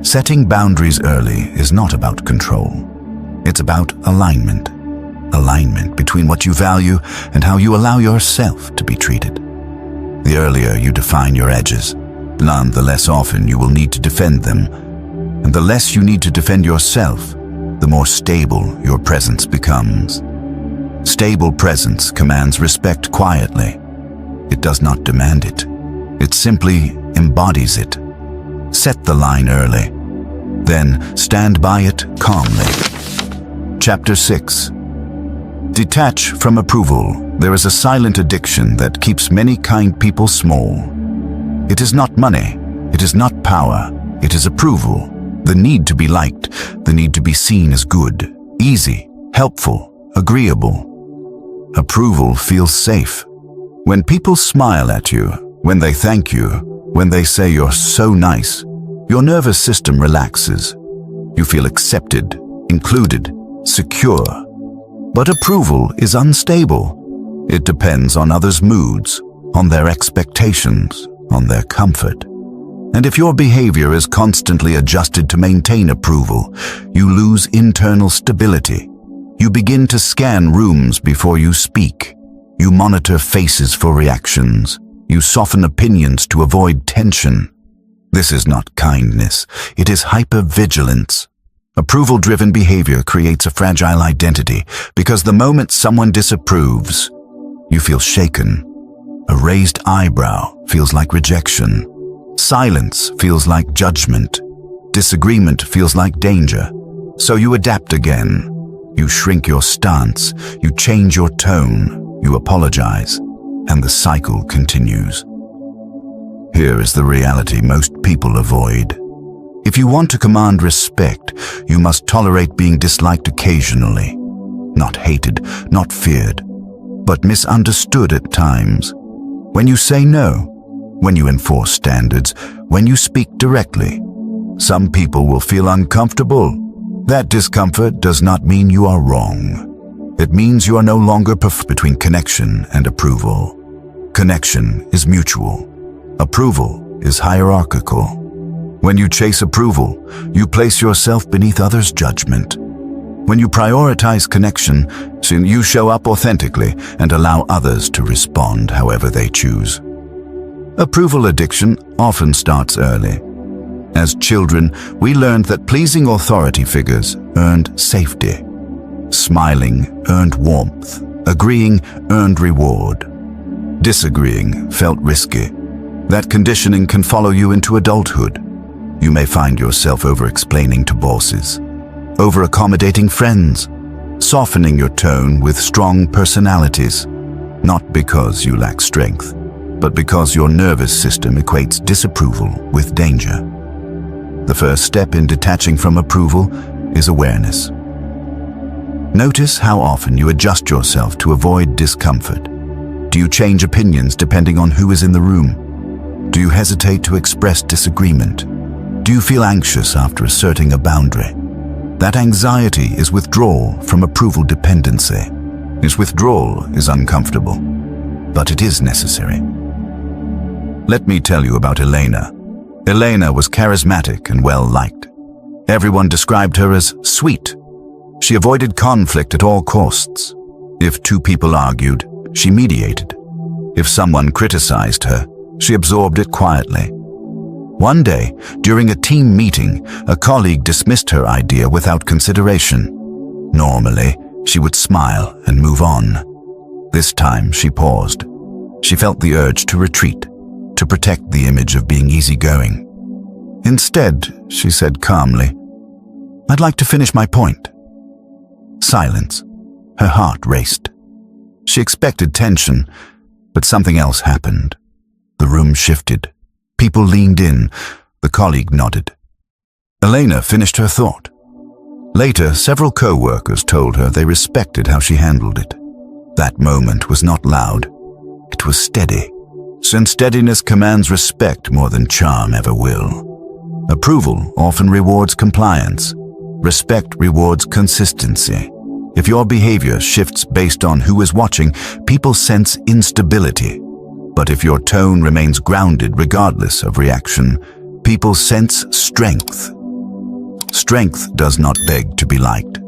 Setting boundaries early is not about control. It's about alignment. Alignment between what you value and how you allow yourself to be treated. The earlier you define your edges, the less often you will need to defend them. And the less you need to defend yourself, the more stable your presence becomes. Stable presence commands respect quietly. It does not demand it. It simply embodies it. Set the line early. Then stand by it calmly. Chapter 6. Detach from approval. There is a silent addiction that keeps many kind people small. It is not money. It is not power. It is approval. The need to be liked. The need to be seen as good, easy, helpful, agreeable. Approval feels safe. When people smile at you, when they thank you, when they say you're so nice, your nervous system relaxes. You feel accepted, included, secure. But approval is unstable. It depends on others' moods, on their expectations, on their comfort. And if your behavior is constantly adjusted to maintain approval, you lose internal stability. You begin to scan rooms before you speak. You monitor faces for reactions. You soften opinions to avoid tension. This is not kindness. It is hypervigilance. Approval-driven behavior creates a fragile identity because the moment someone disapproves, you feel shaken. A raised eyebrow feels like rejection. Silence feels like judgment. Disagreement feels like danger. So you adapt again. You shrink your stance. You change your tone. You apologize. And the cycle continues. Here is the reality most people avoid. If you want to command respect, you must tolerate being disliked occasionally. Not hated, not feared, but misunderstood at times. When you say no, when you enforce standards, when you speak directly, some people will feel uncomfortable. That discomfort does not mean you are wrong. It means you are no longer between connection and approval. Connection is mutual. Approval is hierarchical. When you chase approval, you place yourself beneath others' judgment. When you prioritize connection, you show up authentically and allow others to respond however they choose. Approval addiction often starts early. As children, we learned that pleasing authority figures earned safety. Smiling earned warmth. Agreeing earned reward. Disagreeing felt risky. That conditioning can follow you into adulthood. You may find yourself over-explaining to bosses, over-accommodating friends, softening your tone with strong personalities, not because you lack strength, but because your nervous system equates disapproval with danger. The first step in detaching from approval is awareness. Notice how often you adjust yourself to avoid discomfort. Do you change opinions depending on who is in the room? Do you hesitate to express disagreement? Do you feel anxious after asserting a boundary? That anxiety is withdrawal from approval dependency. This withdrawal is uncomfortable, but it is necessary. Let me tell you about Elena. Elena was charismatic and well-liked. Everyone described her as sweet. She avoided conflict at all costs. If two people argued, she mediated. If someone criticized her, she absorbed it quietly. One day, during a team meeting, a colleague dismissed her idea without consideration. Normally, she would smile and move on. This time, she paused. She felt the urge to retreat, to protect the image of being easygoing. Instead, she said calmly, "I'd like to finish my point." Silence. Her heart raced. She expected tension, but something else happened. The room shifted. People leaned in. The colleague nodded. Elena finished her thought. Later, several co-workers told her they respected how she handled it. That moment was not loud. It was steady. Since steadiness commands respect more than charm ever will. Approval often rewards compliance. Respect rewards consistency. If your behavior shifts based on who is watching, people sense instability. But if your tone remains grounded regardless of reaction, people sense strength. Strength does not beg to be liked.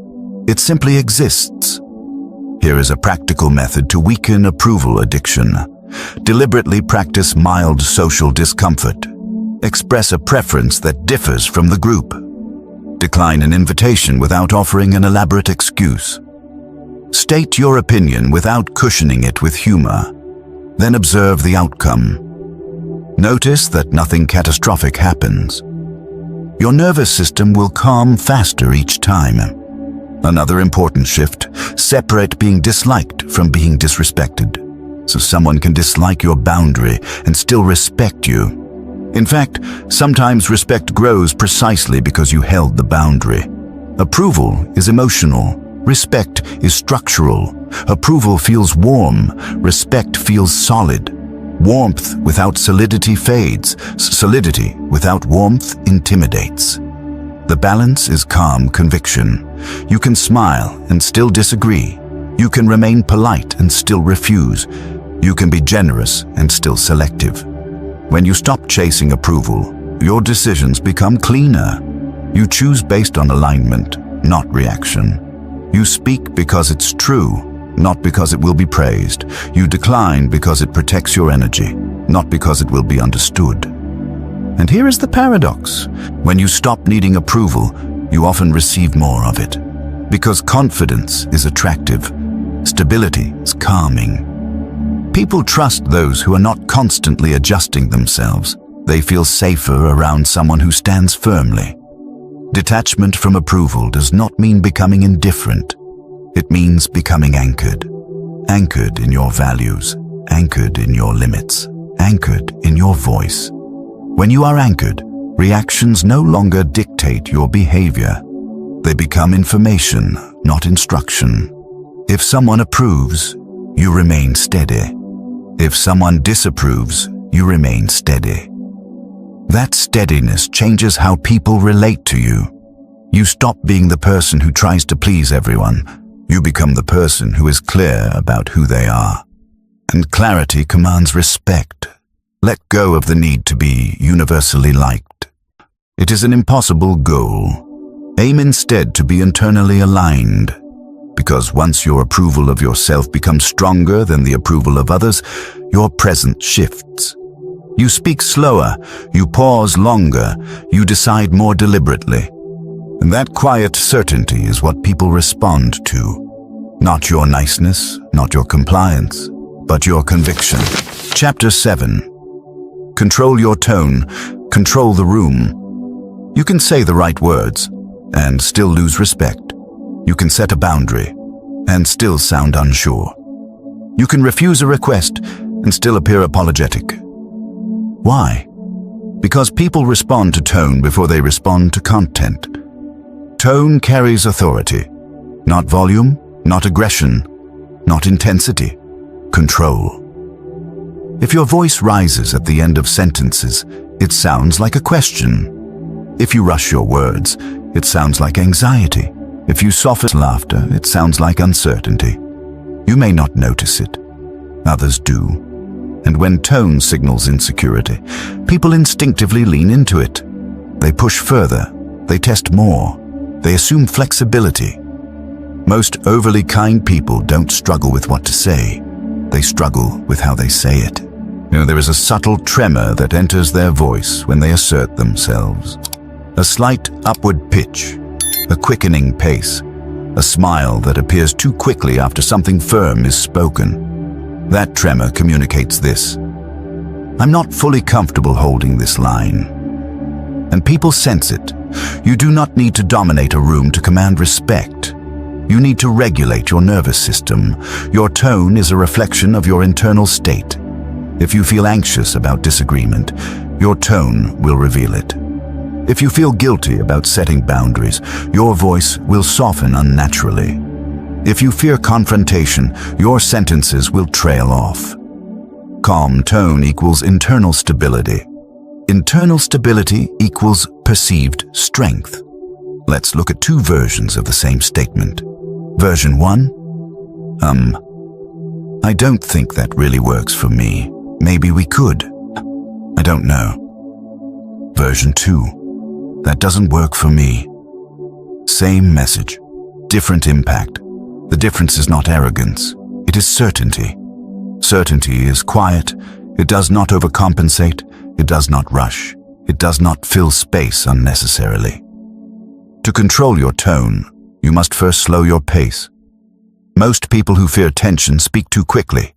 It simply exists. Here is a practical method to weaken approval addiction. Deliberately practice mild social discomfort. Express a preference that differs from the group. Decline an invitation without offering an elaborate excuse. State your opinion without cushioning it with humor. Then observe the outcome. Notice that nothing catastrophic happens. Your nervous system will calm faster each time. Another important shift: separate being disliked from being disrespected. So someone can dislike your boundary and still respect you. In fact, sometimes respect grows precisely because you held the boundary. Approval is emotional. Respect is structural. Approval feels warm. Respect feels solid. Warmth without solidity fades. Solidity without warmth intimidates. The balance is calm conviction. You can smile and still disagree. You can remain polite and still refuse. You can be generous and still selective. When you stop chasing approval, your decisions become cleaner. You choose based on alignment, not reaction. You speak because it's true, not because it will be praised. You decline because it protects your energy, not because it will be understood. And here is the paradox. When you stop needing approval, you often receive more of it. Because confidence is attractive, stability is calming. People trust those who are not constantly adjusting themselves. They feel safer around someone who stands firmly. Detachment from approval does not mean becoming indifferent. It means becoming anchored. Anchored in your values, anchored in your limits, anchored in your voice. When you are anchored, reactions no longer dictate your behavior. They become information, not instruction. If someone approves, you remain steady. If someone disapproves, you remain steady. That steadiness changes how people relate to you. You stop being the person who tries to please everyone. You become the person who is clear about who they are. And clarity commands respect. Let go of the need to be universally liked. It is an impossible goal. Aim instead to be internally aligned. Because once your approval of yourself becomes stronger than the approval of others, your presence shifts. You speak slower, you pause longer, you decide more deliberately. And that quiet certainty is what people respond to. Not your niceness, not your compliance, but your conviction. Chapter 7. Control your tone, control the room. You can say the right words and still lose respect. You can set a boundary and still sound unsure. You can refuse a request and still appear apologetic. Why? Because people respond to tone before they respond to content. Tone carries authority, not volume, not aggression, not intensity, control. If your voice rises at the end of sentences, it sounds like a question. If you rush your words, it sounds like anxiety. If you soften laughter, it sounds like uncertainty. You may not notice it. Others do. And when tone signals insecurity, people instinctively lean into it. They push further. They test more. They assume flexibility. Most overly kind people don't struggle with what to say. They struggle with how they say it. There is a subtle tremor that enters their voice when they assert themselves. A slight upward pitch. A quickening pace, a smile that appears too quickly after something firm is spoken. That tremor communicates this: I'm not fully comfortable holding this line. And people sense it. You do not need to dominate a room to command respect. You need to regulate your nervous system. Your tone is a reflection of your internal state. If you feel anxious about disagreement, your tone will reveal it. If you feel guilty about setting boundaries, your voice will soften unnaturally. If you fear confrontation, your sentences will trail off. Calm tone equals internal stability. Internal stability equals perceived strength. Let's look at two versions of the same statement. Version 1. I don't think that really works for me. Maybe we could. I don't know. Version 2. That doesn't work for me. Same message, different impact. The difference is not arrogance, it is certainty. Certainty is quiet, it does not overcompensate, it does not rush, it does not fill space unnecessarily. To control your tone, you must first slow your pace. Most people who fear tension speak too quickly.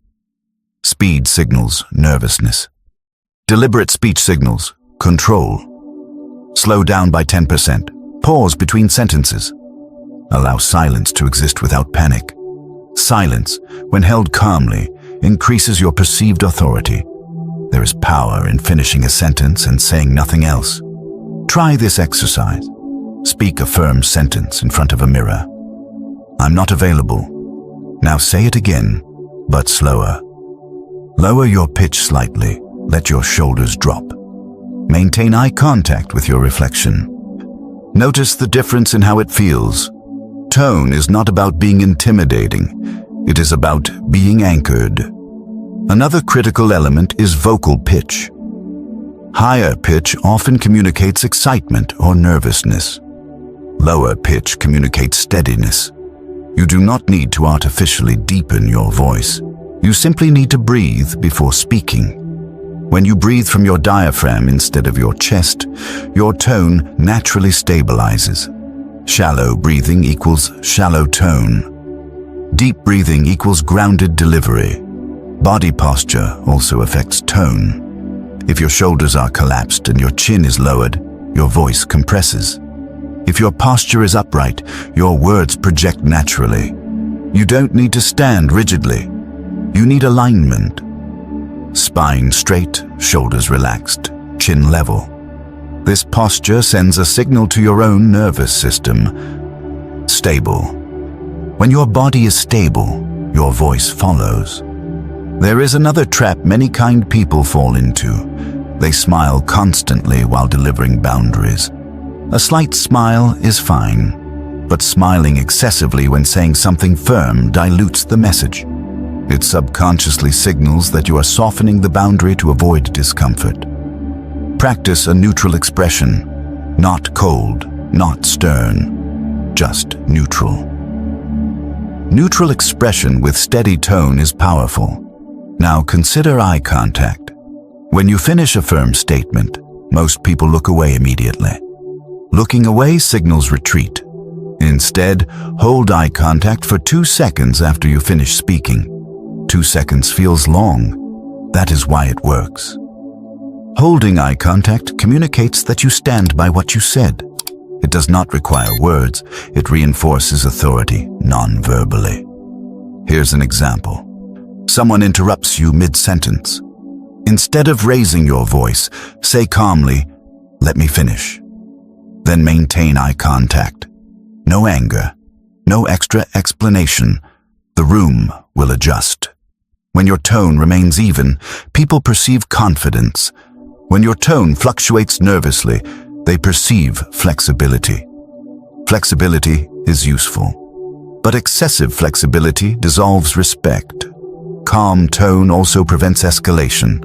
Speed signals nervousness. Deliberate speech signals control. Slow down by 10%. Pause between sentences. Allow silence to exist without panic. Silence, when held calmly, increases your perceived authority. There is power in finishing a sentence and saying nothing else. Try this exercise. Speak a firm sentence in front of a mirror. I'm not available. Now say it again, but slower. Lower your pitch slightly. Let your shoulders drop. Maintain eye contact with your reflection. Notice the difference in how it feels. Tone is not about being intimidating. It is about being anchored. Another critical element is vocal pitch. Higher pitch often communicates excitement or nervousness. Lower pitch communicates steadiness. You do not need to artificially deepen your voice. You simply need to breathe before speaking. When you breathe from your diaphragm instead of your chest, your tone naturally stabilizes. Shallow breathing equals shallow tone. Deep breathing equals grounded delivery. Body posture also affects tone. If your shoulders are collapsed and your chin is lowered, your voice compresses. If your posture is upright, your words project naturally. You don't need to stand rigidly. You need alignment. Spine straight, shoulders relaxed, chin level. This posture sends a signal to your own nervous system. Stable. When your body is stable, your voice follows. There is another trap many kind people fall into. They smile constantly while delivering boundaries. A slight smile is fine, but smiling excessively when saying something firm dilutes the message. It subconsciously signals that you are softening the boundary to avoid discomfort. Practice a neutral expression, not cold, not stern, just neutral. Neutral expression with steady tone is powerful. Now consider eye contact. When you finish a firm statement, most people look away immediately. Looking away signals retreat. Instead, hold eye contact for 2 seconds after you finish speaking. 2 seconds feels long. That is why it works. Holding eye contact communicates that you stand by what you said. It does not require words. It reinforces authority non-verbally. Here's an example. Someone interrupts you mid-sentence. Instead of raising your voice, say calmly, "Let me finish." Then maintain eye contact. No anger, no extra explanation. The room will adjust. When your tone remains even, people perceive confidence. When your tone fluctuates nervously, they perceive flexibility. Flexibility is useful, but excessive flexibility dissolves respect. Calm tone also prevents escalation.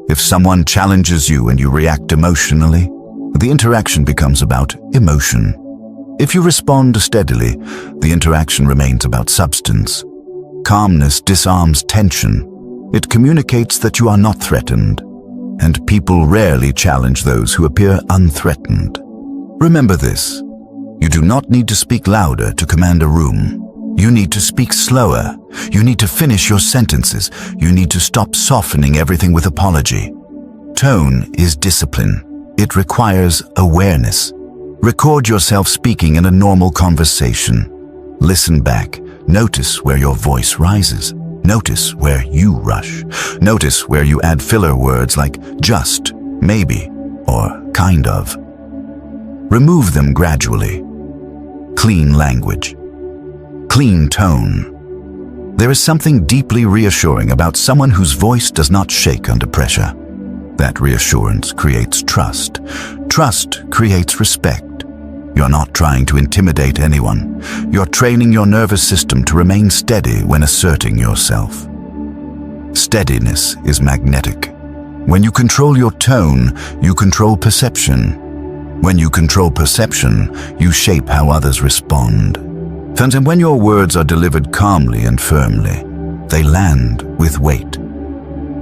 If someone challenges you and you react emotionally, the interaction becomes about emotion. If you respond steadily, the interaction remains about substance. Calmness disarms tension. It communicates that you are not threatened, and people rarely challenge those who appear unthreatened. Remember this: you do not need to speak louder to command a room. You need to speak slower. You need to finish your sentences. You need to stop softening everything with apology. Tone is discipline. It requires awareness. Record yourself speaking in a normal conversation. Listen back. Notice where your voice rises. Notice where you rush. Notice where you add filler words like just, maybe, or kind of. Remove them gradually. Clean language. Clean tone. There is something deeply reassuring about someone whose voice does not shake under pressure. That reassurance creates trust. Trust creates respect. You're not trying to intimidate anyone. You're training your nervous system to remain steady when asserting yourself. Steadiness is magnetic. When you control your tone, you control perception. When you control perception, you shape how others respond. And when your words are delivered calmly and firmly, they land with weight.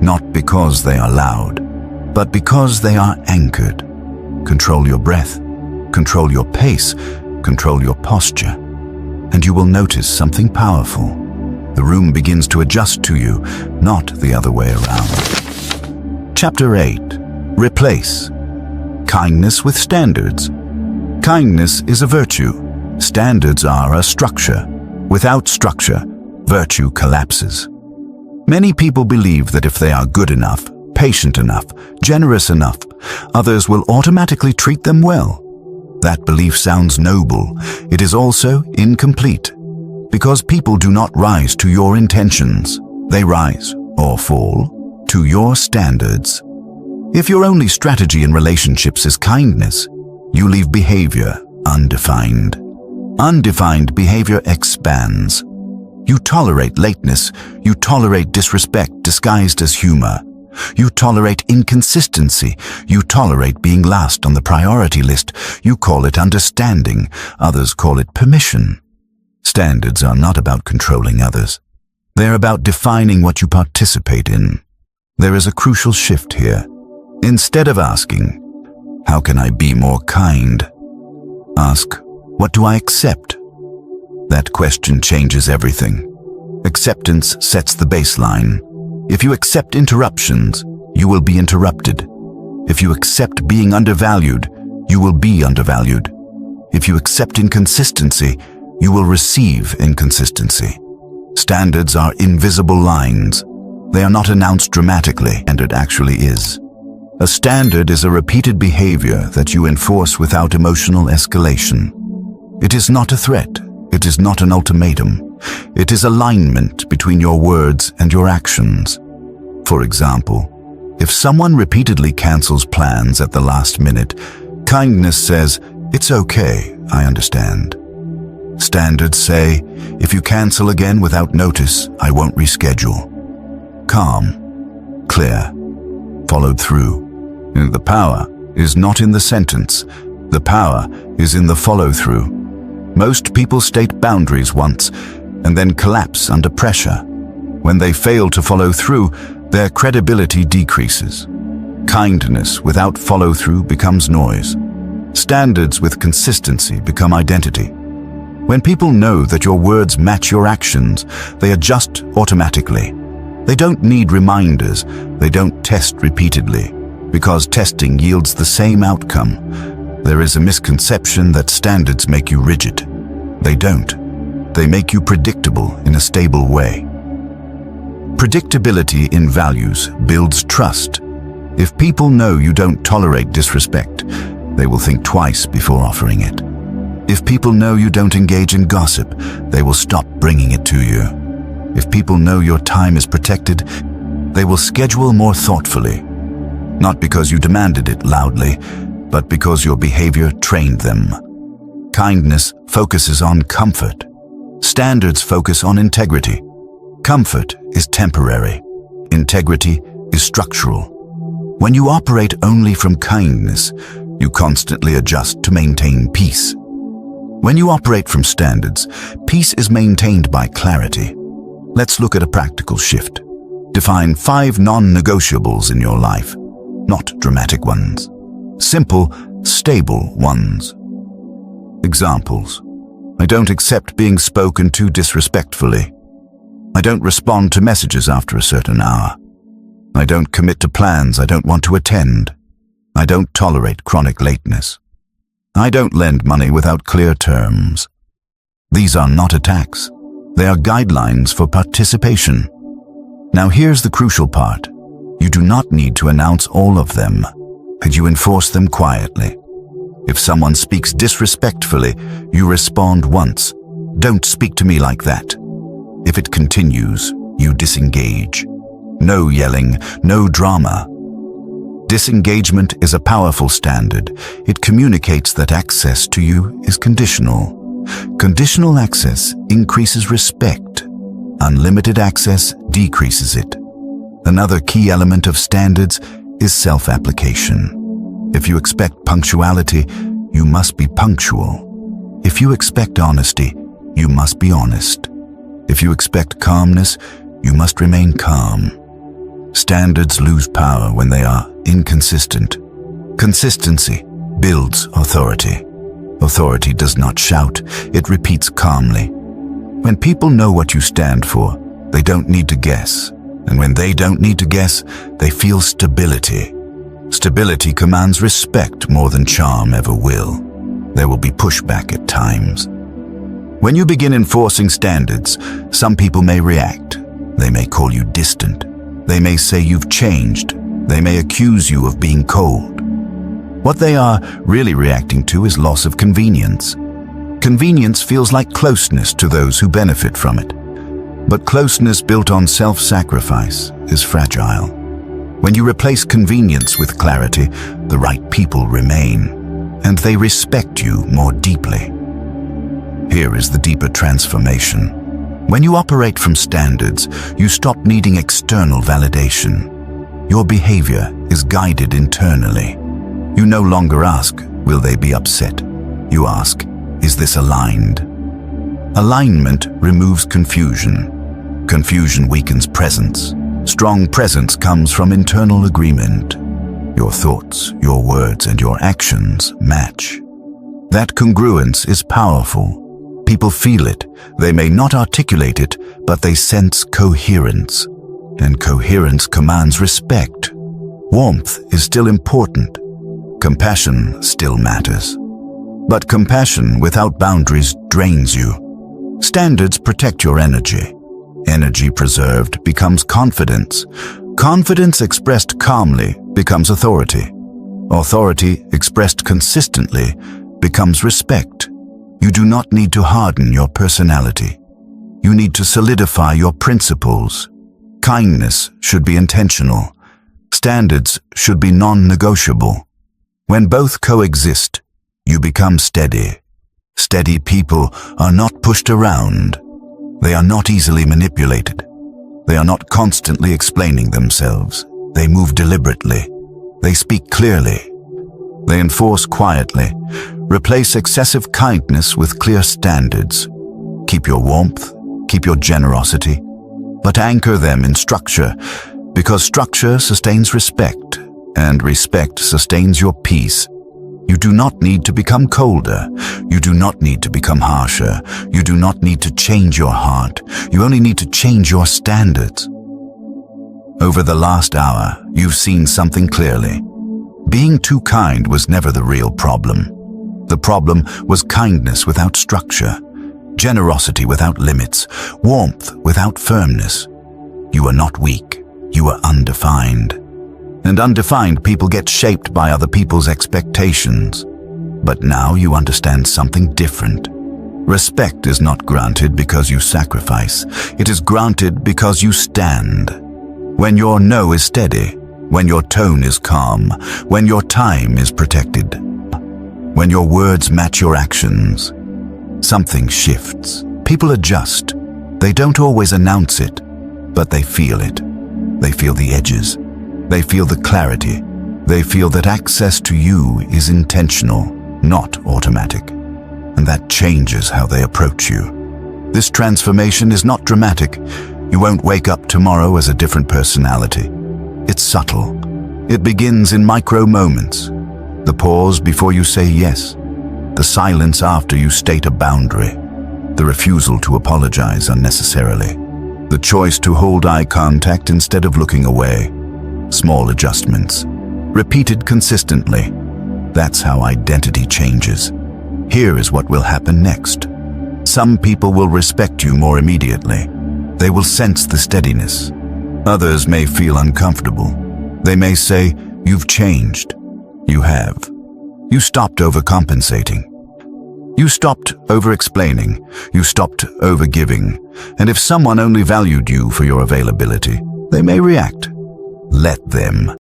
Not because they are loud, but because they are anchored. Control your breath, control your pace, control your posture, and you will notice something powerful. The room begins to adjust to you, not the other way around. Chapter 8. Replace. Kindness with standards. Kindness is a virtue. Standards are a structure. Without structure, virtue collapses. Many people believe that if they are good enough, patient enough, generous enough, others will automatically treat them well. That belief sounds noble. It is also incomplete, because people do not rise to your intentions. They rise, or fall, to your standards. If your only strategy in relationships is kindness, you leave behavior undefined. Undefined behavior expands. You tolerate lateness. You tolerate disrespect disguised as humor. You tolerate inconsistency. You tolerate being last on the priority list. You call it understanding. Others call it permission. Standards are not about controlling others. They're about defining what you participate in. There is a crucial shift here. Instead of asking, "How can I be more kind?" ask, "What do I accept?" That question changes everything. Acceptance sets the baseline. If you accept interruptions, you will be interrupted. If you accept being undervalued, you will be undervalued. If you accept inconsistency, you will receive inconsistency. Standards are invisible lines. They are not announced dramatically, and it actually is. A standard is a repeated behavior that you enforce without emotional escalation. It is not a threat. It is not an ultimatum. It is alignment between your words and your actions. For example, if someone repeatedly cancels plans at the last minute, kindness says, "It's okay, I understand." Standards say, "If you cancel again without notice, I won't reschedule." Calm, clear, followed through. And the power is not in the sentence. The power is in the follow-through. Most people state boundaries once and then collapse under pressure. When they fail to follow through, their credibility decreases. Kindness without follow-through becomes noise. Standards with consistency become identity. When people know that your words match your actions, they adjust automatically. They don't need reminders. They don't test repeatedly, because testing yields the same outcome. There is a misconception that standards make you rigid. They don't. They make you predictable in a stable way. Predictability in values builds trust. If people know you don't tolerate disrespect, they will think twice before offering it. If people know you don't engage in gossip, they will stop bringing it to you. If people know your time is protected, they will schedule more thoughtfully. Not because you demanded it loudly, but because your behavior trained them. Kindness focuses on comfort. Standards focus on integrity. Comfort is temporary. Integrity is structural. When you operate only from kindness, you constantly adjust to maintain peace. When you operate from standards, peace is maintained by clarity. Let's look at a practical shift. Define 5 non-negotiables in your life, not dramatic ones. Simple, stable ones. Examples. I don't accept being spoken to disrespectfully. I don't respond to messages after a certain hour. I don't commit to plans I don't want to attend. I don't tolerate chronic lateness. I don't lend money without clear terms. These are not attacks. They are guidelines for participation. Now here's the crucial part. You do not need to announce all of them, and you enforce them quietly. If someone speaks disrespectfully, you respond once. Don't speak to me like that. If it continues, you disengage. No yelling, no drama. Disengagement is a powerful standard. It communicates that access to you is conditional. Conditional access increases respect. Unlimited access decreases it. Another key element of standards is self-application. If you expect punctuality, you must be punctual. If you expect honesty, you must be honest. If you expect calmness, you must remain calm. Standards lose power when they are inconsistent. Consistency builds authority. Authority does not shout, it repeats calmly. When people know what you stand for, they don't need to guess. And when they don't need to guess, they feel stability. Stability commands respect more than charm ever will. There will be pushback at times. When you begin enforcing standards, some people may react. They may call you distant. They may say you've changed. They may accuse you of being cold. What they are really reacting to is loss of convenience. Convenience feels like closeness to those who benefit from it. But closeness built on self-sacrifice is fragile. When you replace convenience with clarity, the right people remain, and they respect you more deeply. Here is the deeper transformation. When you operate from standards, you stop needing external validation. Your behavior is guided internally. You no longer ask, will they be upset? You ask, is this aligned? Alignment removes confusion. Confusion weakens presence. Strong presence comes from internal agreement. Your thoughts, your words, and your actions match. That congruence is powerful. People feel it. They may not articulate it, but they sense coherence. and coherence commands respect. Warmth is still important. Compassion still matters. But compassion without boundaries drains you. Standards protect your energy. Energy preserved becomes confidence. Confidence expressed calmly becomes authority. Authority expressed consistently becomes respect. You do not need to harden your personality. You need to solidify your principles. Kindness should be intentional. Standards should be non-negotiable. When both coexist, you become steady. Steady people are not pushed around. They are not easily manipulated. They are not constantly explaining themselves. They move deliberately. They speak clearly. They enforce quietly. Replace excessive kindness with clear standards. Keep your warmth, keep your generosity, but anchor them in structure, because structure sustains respect, and respect sustains your peace. You do not need to become colder. You do not need to become harsher. You do not need to change your heart. You only need to change your standards. Over the last hour, you've seen something clearly. Being too kind was never the real problem. The problem was kindness without structure, generosity without limits, warmth without firmness. You are not weak. You are undefined. And undefined people get shaped by other people's expectations. But now you understand something different. Respect is not granted because you sacrifice. It is granted because you stand. When your no is steady, when your tone is calm, when your time is protected, when your words match your actions, something shifts. People adjust. They don't always announce it, but they feel it. They feel the edges. They feel the clarity. They feel that access to you is intentional, not automatic. And that changes how they approach you. This transformation is not dramatic. You won't wake up tomorrow as a different personality. It's subtle. It begins in micro moments. The pause before you say yes. The silence after you state a boundary. The refusal to apologize unnecessarily. The choice to hold eye contact instead of looking away. Small adjustments, repeated consistently. That's how identity changes. Here is what will happen next. Some people will respect you more immediately. They will sense the steadiness. Others may feel uncomfortable. They may say, "You've changed." You have. You stopped overcompensating. You stopped over-explaining. You stopped over-giving. And if someone only valued you for your availability, they may react. Let them.